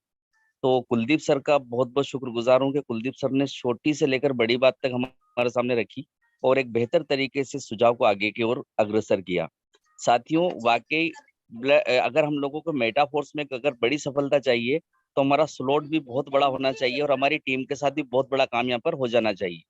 तो कुलदीप सर का बहुत बहुत शुक्रगुजार हूँ कि कुलदीप सर ने छोटी से लेकर बड़ी बात तक हमारे सामने रखी और एक बेहतर तरीके से सुझाव को आगे की ओर अग्रसर किया। साथियों, वाकई अगर हम लोगों को मेटाफोर्स में अगर बड़ी सफलता चाहिए तो हमारा स्लॉट भी बहुत बड़ा होना चाहिए और हमारी टीम के साथ भी बहुत बड़ा काम यहाँ पर हो जाना चाहिए।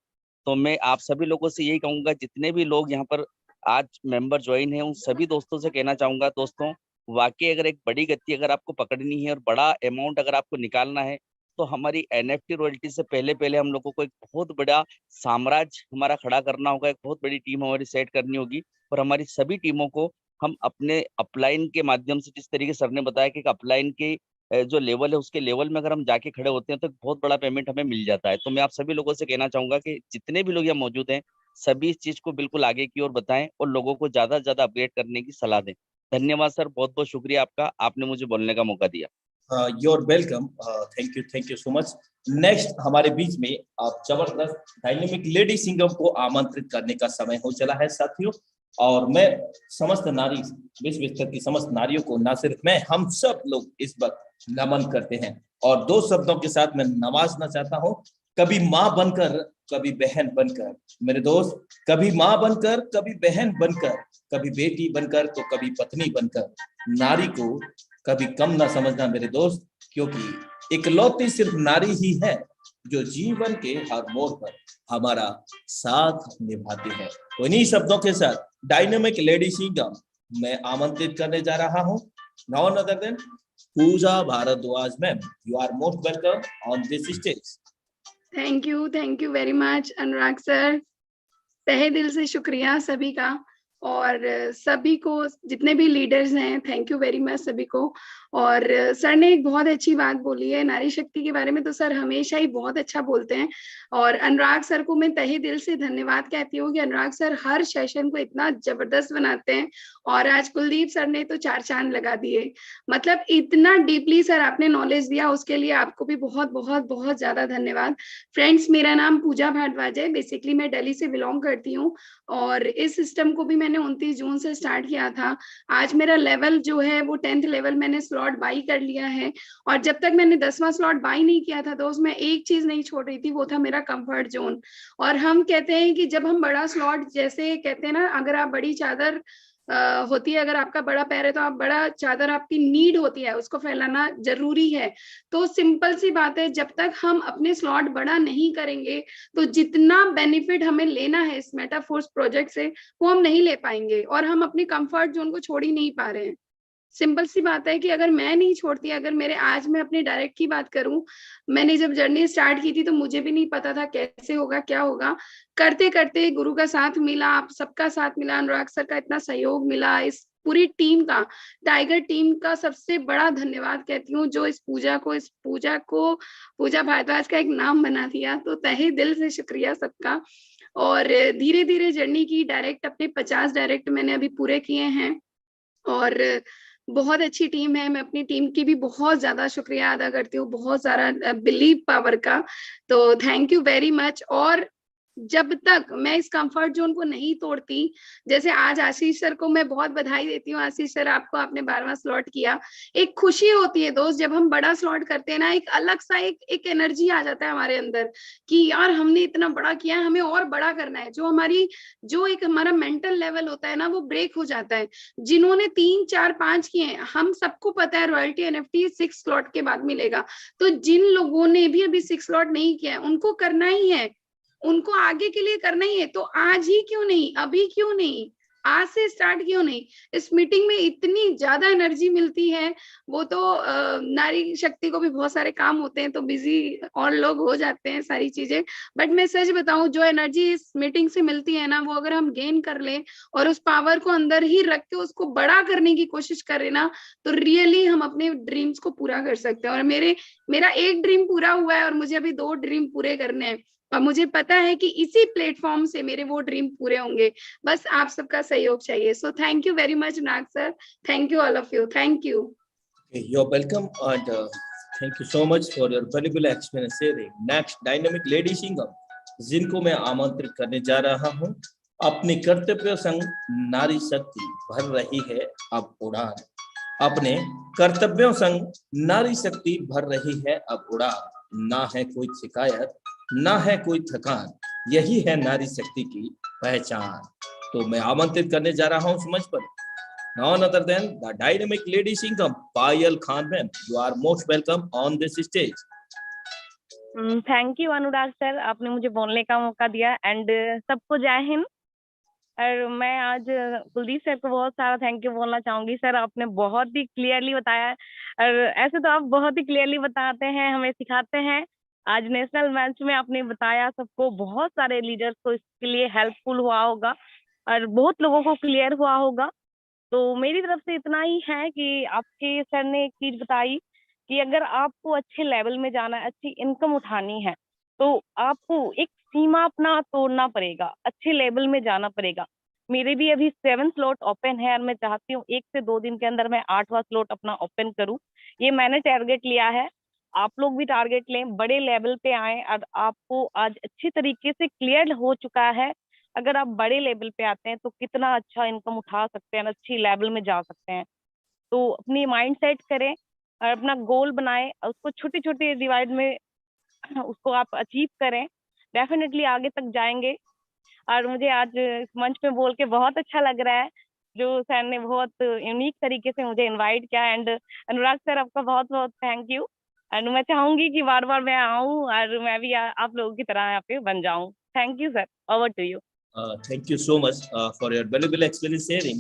तो मैं आप सभी लोगों से यही कहूंगा, जितने भी लोग यहाँ पर आज मेंबर ज्वाइन हैं, उन सभी दोस्तों से कहना चाहूंगा, दोस्तों वाकई अगर एक बड़ी गति अगर आपको पकड़नी है और बड़ा अमाउंट अगर आपको निकालना है, तो हमारी एनएफटी रॉयल्टी से पहले हम लोगों को एक बहुत बड़ा साम्राज्य हमारा खड़ा करना होगा, एक बहुत बड़ी टीम हमारी सेट करनी होगी। और हमारी सभी टीमों को हम अपने अपलाइन के माध्यम से, जिस तरीके सर ने बताया कि अपलाइन के जो लेवल है उसके लेवल में अगर हम जाके खड़े होते हैं तो बहुत बड़ा पेमेंट हमें मिल जाता है। तो मैं आप सभी लोगों से कहना चाहूंगा कि जितने भी लोग यहाँ मौजूद हैं, सभी इस चीज को बिल्कुल आगे की ओर बताएं और लोगों को ज्यादा से ज्यादा अपग्रेड करने की सलाह दें। धन्यवाद सर, बहुत बहुत शुक्रिया आपका, आपने मुझे बोलने का मौका दिया। Your welcome, thank you so much. Next हमारे बीच में आप जबरदस्त डायनेमिक लेडी सिंगर को आमंत्रित करने का समय हो चला है साथियों। और मैं समस्त नारी, विश्व स्तर की समस्त नारियों को, ना सिर्फ मैं, हम सब लोग इस वक्त नमन करते हैं। और दो शब्दों के साथ मैं नवाजना चाहता हूँ, कभी माँ बनकर कभी बहन बनकर। मेरे दोस्त, कभी माँ बनकर कभी बहन बनकर, कभी बेटी बनकर तो कभी पत्नी बनकर। नारी को कभी कम ना समझना मेरे दोस्त, क्योंकि इकलौती सिर्फ नारी ही है जो जीवन के हर मोड़ पर हमारा साथ निभाती है। तो इन्हीं शब्दों के साथ डायनेमिक लेडी सिंगर मैं आमंत्रित करने जा रहा हूँ, none other than Pooja Bhardwaj ma'am. You are most welcome on this stage. Thank you very much Anurag sir. तहे दिल से शुक्रिया सभी का, और सभी को, जितने भी लीडर्स हैं, थैंक यू वेरी मच सभी को। और सर ने एक बहुत अच्छी बात बोली है नारी शक्ति के बारे में, तो सर हमेशा ही बहुत अच्छा बोलते हैं। और अनुराग सर को मैं तहे दिल से धन्यवाद कहती हूँ कि अनुराग सर हर सेशन को इतना जबरदस्त बनाते हैं। और आज कुलदीप सर ने तो 4 चांद लगा दिए, मतलब इतना डीपली सर आपने नॉलेज दिया, उसके लिए आपको भी बहुत बहुत बहुत ज्यादा धन्यवाद। फ्रेंड्स, मेरा नाम पूजा भारद्वाज है, बेसिकली मैं दिल्ली से बिलोंग करती हूँ और इस सिस्टम को भी मैंने 29 जून से स्टार्ट किया था। आज मेरा लेवल जो है वो 10th लेवल मैंने स्लॉट बाई कर लिया है। और जब तक मैंने 10वां स्लॉट बाई नहीं किया था, दोस्त, मैं एक चीज नहीं छोड़ रही थी, वो था मेरा कंफर्ट जोन। और हम कहते हैं कि जब हम बड़ा स्लॉट, जैसे कहते हैं ना, अगर आप बड़ी चादर होती है, अगर आपका बड़ा पैर है तो आप बड़ा चादर, आपकी नीड होती है, उसको फैलाना जरूरी है। तो सिंपल सी बात है, जब तक हम अपने स्लॉट बड़ा नहीं करेंगे तो जितना बेनिफिट हमें लेना है इस मेटाफोर्स प्रोजेक्ट से, वो हम नहीं ले पाएंगे और हम अपनी कंफर्ट जोन को छोड़ ही नहीं पा रहे हैं। सिंपल सी बात है कि अगर मैं नहीं छोड़ती, अगर मेरे, आज मैं अपने डायरेक्ट की बात करूं, मैंने जब जर्नी स्टार्ट की थी तो मुझे भी नहीं पता था कैसे होगा, क्या होगा। करते करते गुरु का साथ मिला, आप सबका साथ मिला, अनुराग सर का इतना सहयोग मिला, इस पूरी टीम का, टाइगर टीम का सबसे बड़ा धन्यवाद कहती हूँ, जो इस पूजा को पूजा भारद्वाज का एक नाम बना दिया। तो तहे दिल से शुक्रिया सबका। और धीरे धीरे जर्नी की, डायरेक्ट अपने 50 डायरेक्ट मैंने अभी पूरे किए हैं और बहुत अच्छी टीम है। मैं अपनी टीम की भी बहुत ज्यादा शुक्रिया अदा करती हूँ, बहुत सारा बिलीव पावर का। तो थैंक यू वेरी मच। और जब तक मैं इस कंफर्ट जोन को नहीं तोड़ती, जैसे आज आशीष सर को मैं बहुत बधाई देती हूँ, आशीष सर आपको, आपने 12वां स्लॉट किया। एक खुशी होती है दोस्त, जब हम बड़ा स्लॉट करते हैं ना, एक अलग सा एक एनर्जी आ जाता है हमारे अंदर कि यार हमने इतना बड़ा किया है, हमें और बड़ा करना है। जो एक हमारा मेंटल लेवल होता है ना, वो ब्रेक हो जाता है। जिन्होंने 3, 4, 5 किए हैं, हम सबको पता है रॉयल्टी एनएफटी 6 स्लॉट के बाद मिलेगा। तो जिन लोगों ने भी अभी 6 स्लॉट नहीं किया है, उनको करना ही है, उनको आगे के लिए करना ही है। तो आज ही क्यों नहीं, अभी क्यों नहीं, आज से स्टार्ट क्यों नहीं। इस मीटिंग में इतनी ज्यादा एनर्जी मिलती है। वो तो नारी शक्ति को भी बहुत सारे काम होते हैं तो बिजी और लोग हो जाते हैं सारी चीजें, बट मैं सच बताऊं, जो एनर्जी इस मीटिंग से मिलती है ना, वो अगर हम गेन कर ले और उस पावर को अंदर ही रख के उसको बड़ा करने की कोशिश करें ना, तो रियली हम अपने ड्रीम्स को पूरा कर सकते हैं। और मेरा एक ड्रीम पूरा हुआ है और मुझे अभी 2 ड्रीम पूरे करने हैं। और मुझे पता है कि इसी प्लेटफॉर्म से मेरे वो ड्रीम पूरे होंगे। बस आप सबका सहयोग चाहिए। So thank you very much Nag sir, thank you all of you, thank you. You're welcome and thank you so much for your valuable experience sharing. Next, dynamic lady Singham, जिनको मैं आमंत्रित करने जा रहा हूँ। अपने कर्तव्य संग नारी शक्ति भर रही है अब उड़ान। अपने कर्तव्यों संग नारी शक्ति भर रही है अब उड़ान। ना है कोई शिकायत, ना है कोई थकान, यही है नारी शक्ति की पहचान। तो मैं आमंत्रित करने जा रहा हूँ इस मंच पर none other than the dynamic lady singer Payal Khan ma'am. You are most welcome on this stage. Thank you Anurag sir, आपने मुझे बोलने का मौका दिया एंड सबको जय हिंद। और मैं आज कुलदीप सर को बहुत सारा थैंक यू बोलना चाहूंगी। सर आपने बहुत ही क्लियरली बताया है, और ऐसे तो आप बहुत ही क्लियरली बताते हैं, हमें सिखाते हैं। आज नेशनल मैच में आपने बताया सबको, बहुत सारे लीडर्स को इसके लिए हेल्पफुल हुआ होगा और बहुत लोगों को क्लियर हुआ होगा। तो मेरी तरफ से इतना ही है कि आपके सर ने एक चीज बताई कि अगर आपको अच्छे लेवल में जाना है, अच्छी इनकम उठानी है, तो आपको एक सीमा अपना तोड़ना पड़ेगा, अच्छे लेवल में जाना पड़ेगा। मेरे भी अभी 7 स्लॉट ओपन है और मैं चाहती हूँ 1 से 2 दिन के अंदर मैं 8वां स्लॉट अपना ओपन करूँ। ये मैंने टारगेट लिया है, आप लोग भी टारगेट लें, बड़े लेवल पे आए। और आपको आज अच्छी तरीके से क्लियर हो चुका है, अगर आप बड़े लेवल पे आते हैं तो कितना अच्छा इनकम उठा सकते हैं, अच्छी लेवल में जा सकते हैं। तो अपनी माइंड सेट करें और अपना गोल बनाएं, उसको छोटे छोटे डिवाइड में उसको आप अचीव करें, डेफिनेटली आगे तक जाएंगे। और मुझे आज इस मंच पे बोल के बहुत अच्छा लग रहा है, जो सर ने बहुत यूनिक तरीके से मुझे इनवाइट किया। एंड अनुराग सर आपका बहुत बहुत थैंक यू। एंड मैं चाहूंगी कि बार बार मैं आऊं और मैं भी आप लोगों की तरह यहाँ पे बन जाऊं। Thank you sir, over to you. Thank you so much for your valuable experience sharing.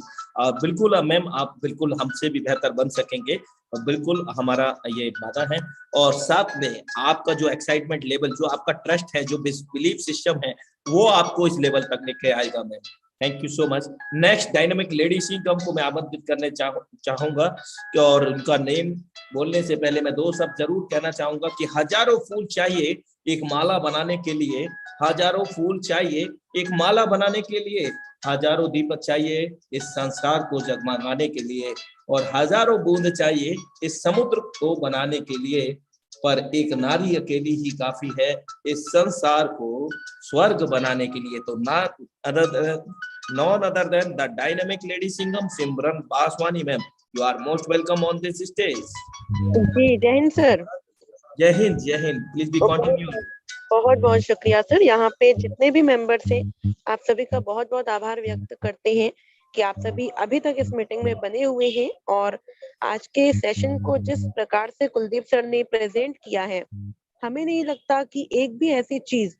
बिल्कुल मैम, आप बिल्कुल हमसे भी बेहतर बन सकेंगे, बिल्कुल हमारा ये वादा है। और साथ में आपका जो एक्साइटमेंट लेवल, जो आपका ट्रस्ट है, जो बिलीफ सिस्टम है, वो आपको इस लेवल तक लेके आएगा ma'am. Thank you so much. Next dynamic lady Singham को मैं आमंत्रित करने चाहूंगा और उनका नेम बोलने से पहले मैं 2 शब्द जरूर कहना चाहूंगा कि हजारों फूल चाहिए एक माला बनाने के लिए, हजारों फूल चाहिए एक माला बनाने के लिए, हजारों दीपक चाहिए इस संसार को जगमगाने के लिए, और हजारों बूंद चाहिए इस समुद्र को बनाने के लिए, पर एक नारी अकेली ही काफी है इस संसार को स्वर्ग बनाने के लिए। तो none other than the dynamic lady Singham Simran Baswani ma'am, you are most welcome on this stage. जी जय हिंद सर। जय हिंद, जय हिंद। Please be continue. बहुत बहुत शुक्रिया सर। यहाँ पे जितने भी मेंबर्स हैं, आप सभी का बहुत बहुत आभार व्यक्त करते हैं कि आप सभी अभी तक इस मीटिंग में बने हुए हैं और आज के सेशन को जिस प्रकार से कुलदीप सर ने प्रेजेंट किया है, हमें नहीं लगता कि एक भी ऐसी चीज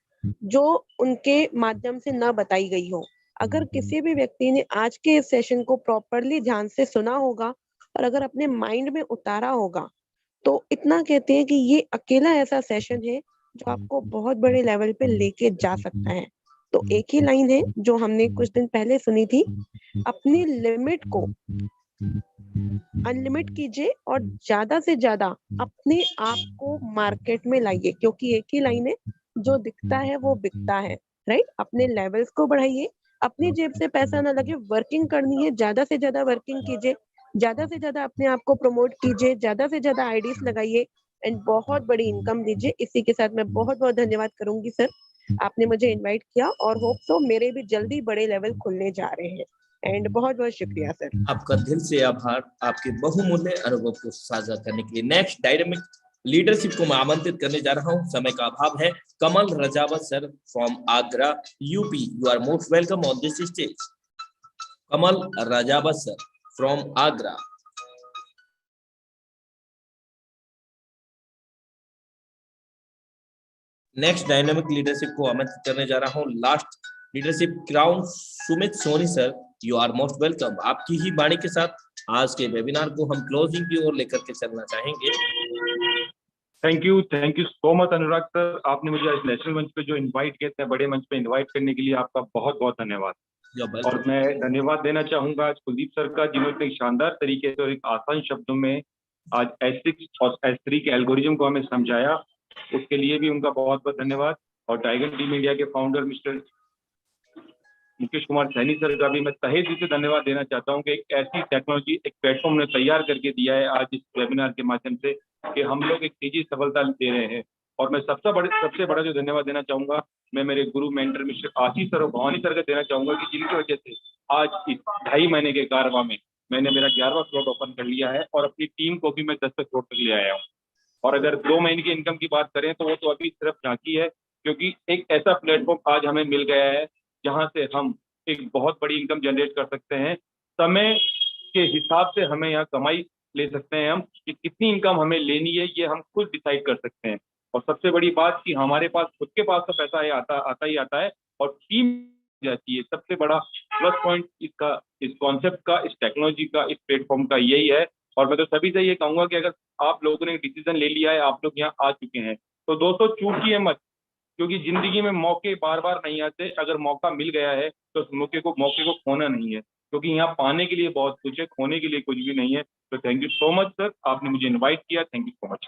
जो उनके माध्यम से ना बताई गई हो। अगर किसी भी व्यक्ति ने आज के इस सेशन को प्रॉपरली ध्यान से सुना होगा और अगर अपने माइंड में उतारा होगा, तो इतना कहते हैं कि ये अकेला ऐसा सेशन है जो आपको बहुत बड़े लेवल पे लेके जा सकता है। तो एक ही लाइन है जो हमने कुछ दिन पहले सुनी थी, अपनी लिमिट को अनलिमिट कीजिए और ज्यादा से ज्यादा अपने आप को मार्केट में लाइए, क्योंकि एक ही लाइन है, जो दिखता है वो बिकता है। राइट? अपने लेवल्स को बढ़ाइए, अपनी जेब से पैसा ना लगे, वर्किंग करनी है, ज्यादा से ज्यादा वर्किंग कीजिए, ज्यादा से ज्यादा अपने आप को प्रमोट कीजिए, ज्यादा से ज्यादा आईडीज लगाइए एंड बहुत बड़ी इनकम दीजिए। इसी के साथ मैं बहुत बहुत धन्यवाद करूंगी सर, आपने मुझे इनवाइट किया और होप सो मेरे भी जल्दी बड़े लेवल खुलने जा रहे हैं। एंड बहुत बहुत शुक्रिया सर। आपका दिल से आभार आपके बहुमूल्य अनुभव को साझा करने के लिए। नेक्स्ट डायनामिक लीडरशिप को मैं आमंत्रित करने जा रहा हूं, समय का अभाव है। Kamal Rajawat sir from Agra UP, you are most welcome on this stage. Kamal Rajawat sir from Agra. Next dynamic leadership को आमंत्रित करने जा रहा हूं, last leadership crown Sumit Soni sir, you are most welcome. आपकी ही वाणी के साथ आज के वेबिनार को हम क्लोजिंग की ओर लेकर के चलना चाहेंगे। Thank you so much Anurag sir, आपने मुझे आज नेशनल मंच पे जो इनवाइट किया था, बड़े मंच पे इनवाइट करने के लिए आपका बहुत बहुत धन्यवाद। और मैं धन्यवाद देना चाहूंगा आज कुलदीप सर का, जिन्होंने एक शानदार तरीके से और एक आसान शब्दों में आज S6 और S3 के एल्गोरिज्म को हमें समझाया, उसके लिए भी उनका बहुत बहुत धन्यवाद। और टाइगर टीम इंडिया के founder mister Mukesh Kumar Saini sir का भी मैं तहे दिल से धन्यवाद देना चाहता हूं कि एक ऐसी टेक्नोलॉजी, एक प्लेटफॉर्म ने तैयार करके दिया है आज इस वेबिनार के माध्यम से कि हम लोग एक तेजी सफलता दे रहे हैं। और मैं सबसे बड़ा जो धन्यवाद देना चाहूंगा, मैं मेरे गुरु मेंटर मिस्टर आशीष सर और भवानी सर का देना चाहूंगा कि जिनकी वजह से आज इस 2.5 महीने के कारवा में मैंने मेरा 11वां स्लॉट ओपन कर लिया है और अपनी टीम को भी मैं 10 तक स्लॉट तक ले आया हूँ। और अगर 2 महीने की इनकम की बात करें तो वो तो अभी सिर्फ झांकी है, क्योंकि एक ऐसा प्लेटफॉर्म आज हमें मिल गया है जहां से हम एक बहुत बड़ी इनकम जनरेट कर सकते हैं। समय के हिसाब से हमें यहाँ कमाई ले सकते हैं हम कि कितनी इनकम हमें लेनी है, ये हम खुद डिसाइड कर सकते हैं। और सबसे बड़ी बात कि हमारे पास खुद के पास तो पैसा आता ही आता है और टीम जाती है। सबसे बड़ा प्लस पॉइंट इसका, इस कॉन्सेप्ट का, इस टेक्नोलॉजी का, इस प्लेटफॉर्म का यही है। और मैं तो सभी से ये कहूंगा कि अगर आप लोगों ने डिसीजन ले लिया है, आप लोग यहाँ आ चुके हैं, तो दोस्तों चूकिए मत, क्योंकि जिंदगी में मौके बार बार नहीं आते। अगर मौका मिल गया है तो उस मौके को खोना नहीं है, क्योंकि यहाँ पाने के लिए बहुत कुछ है, खोने के लिए कुछ भी नहीं है। तो thank you so much sir, आपने मुझे इनवाइट किया, thank you so much.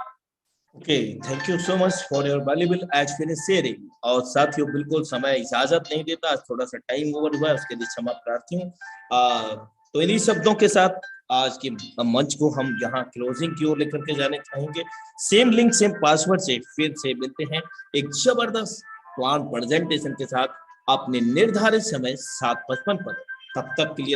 Okay, thank you so much for your valuable experience sharing. और साथियों, बिल्कुल समय इजाजत नहीं देता, आज थोड़ा सा टाइम ओवर हुआ है, उसके लिए क्षमा प्रार्थी हूँ। तो इन्हीं शब्दों के साथ आज के मंच को हम यहाँ क्लोजिंग की ओर लेकर के जाने चाहेंगे। सेम लिंक सेम पासवर्ड से फिर से मिलते हैं एक जबरदस्त प्लान प्रेजेंटेशन के साथ अपने निर्धारित समय 7:55 पर। तब तक के लिए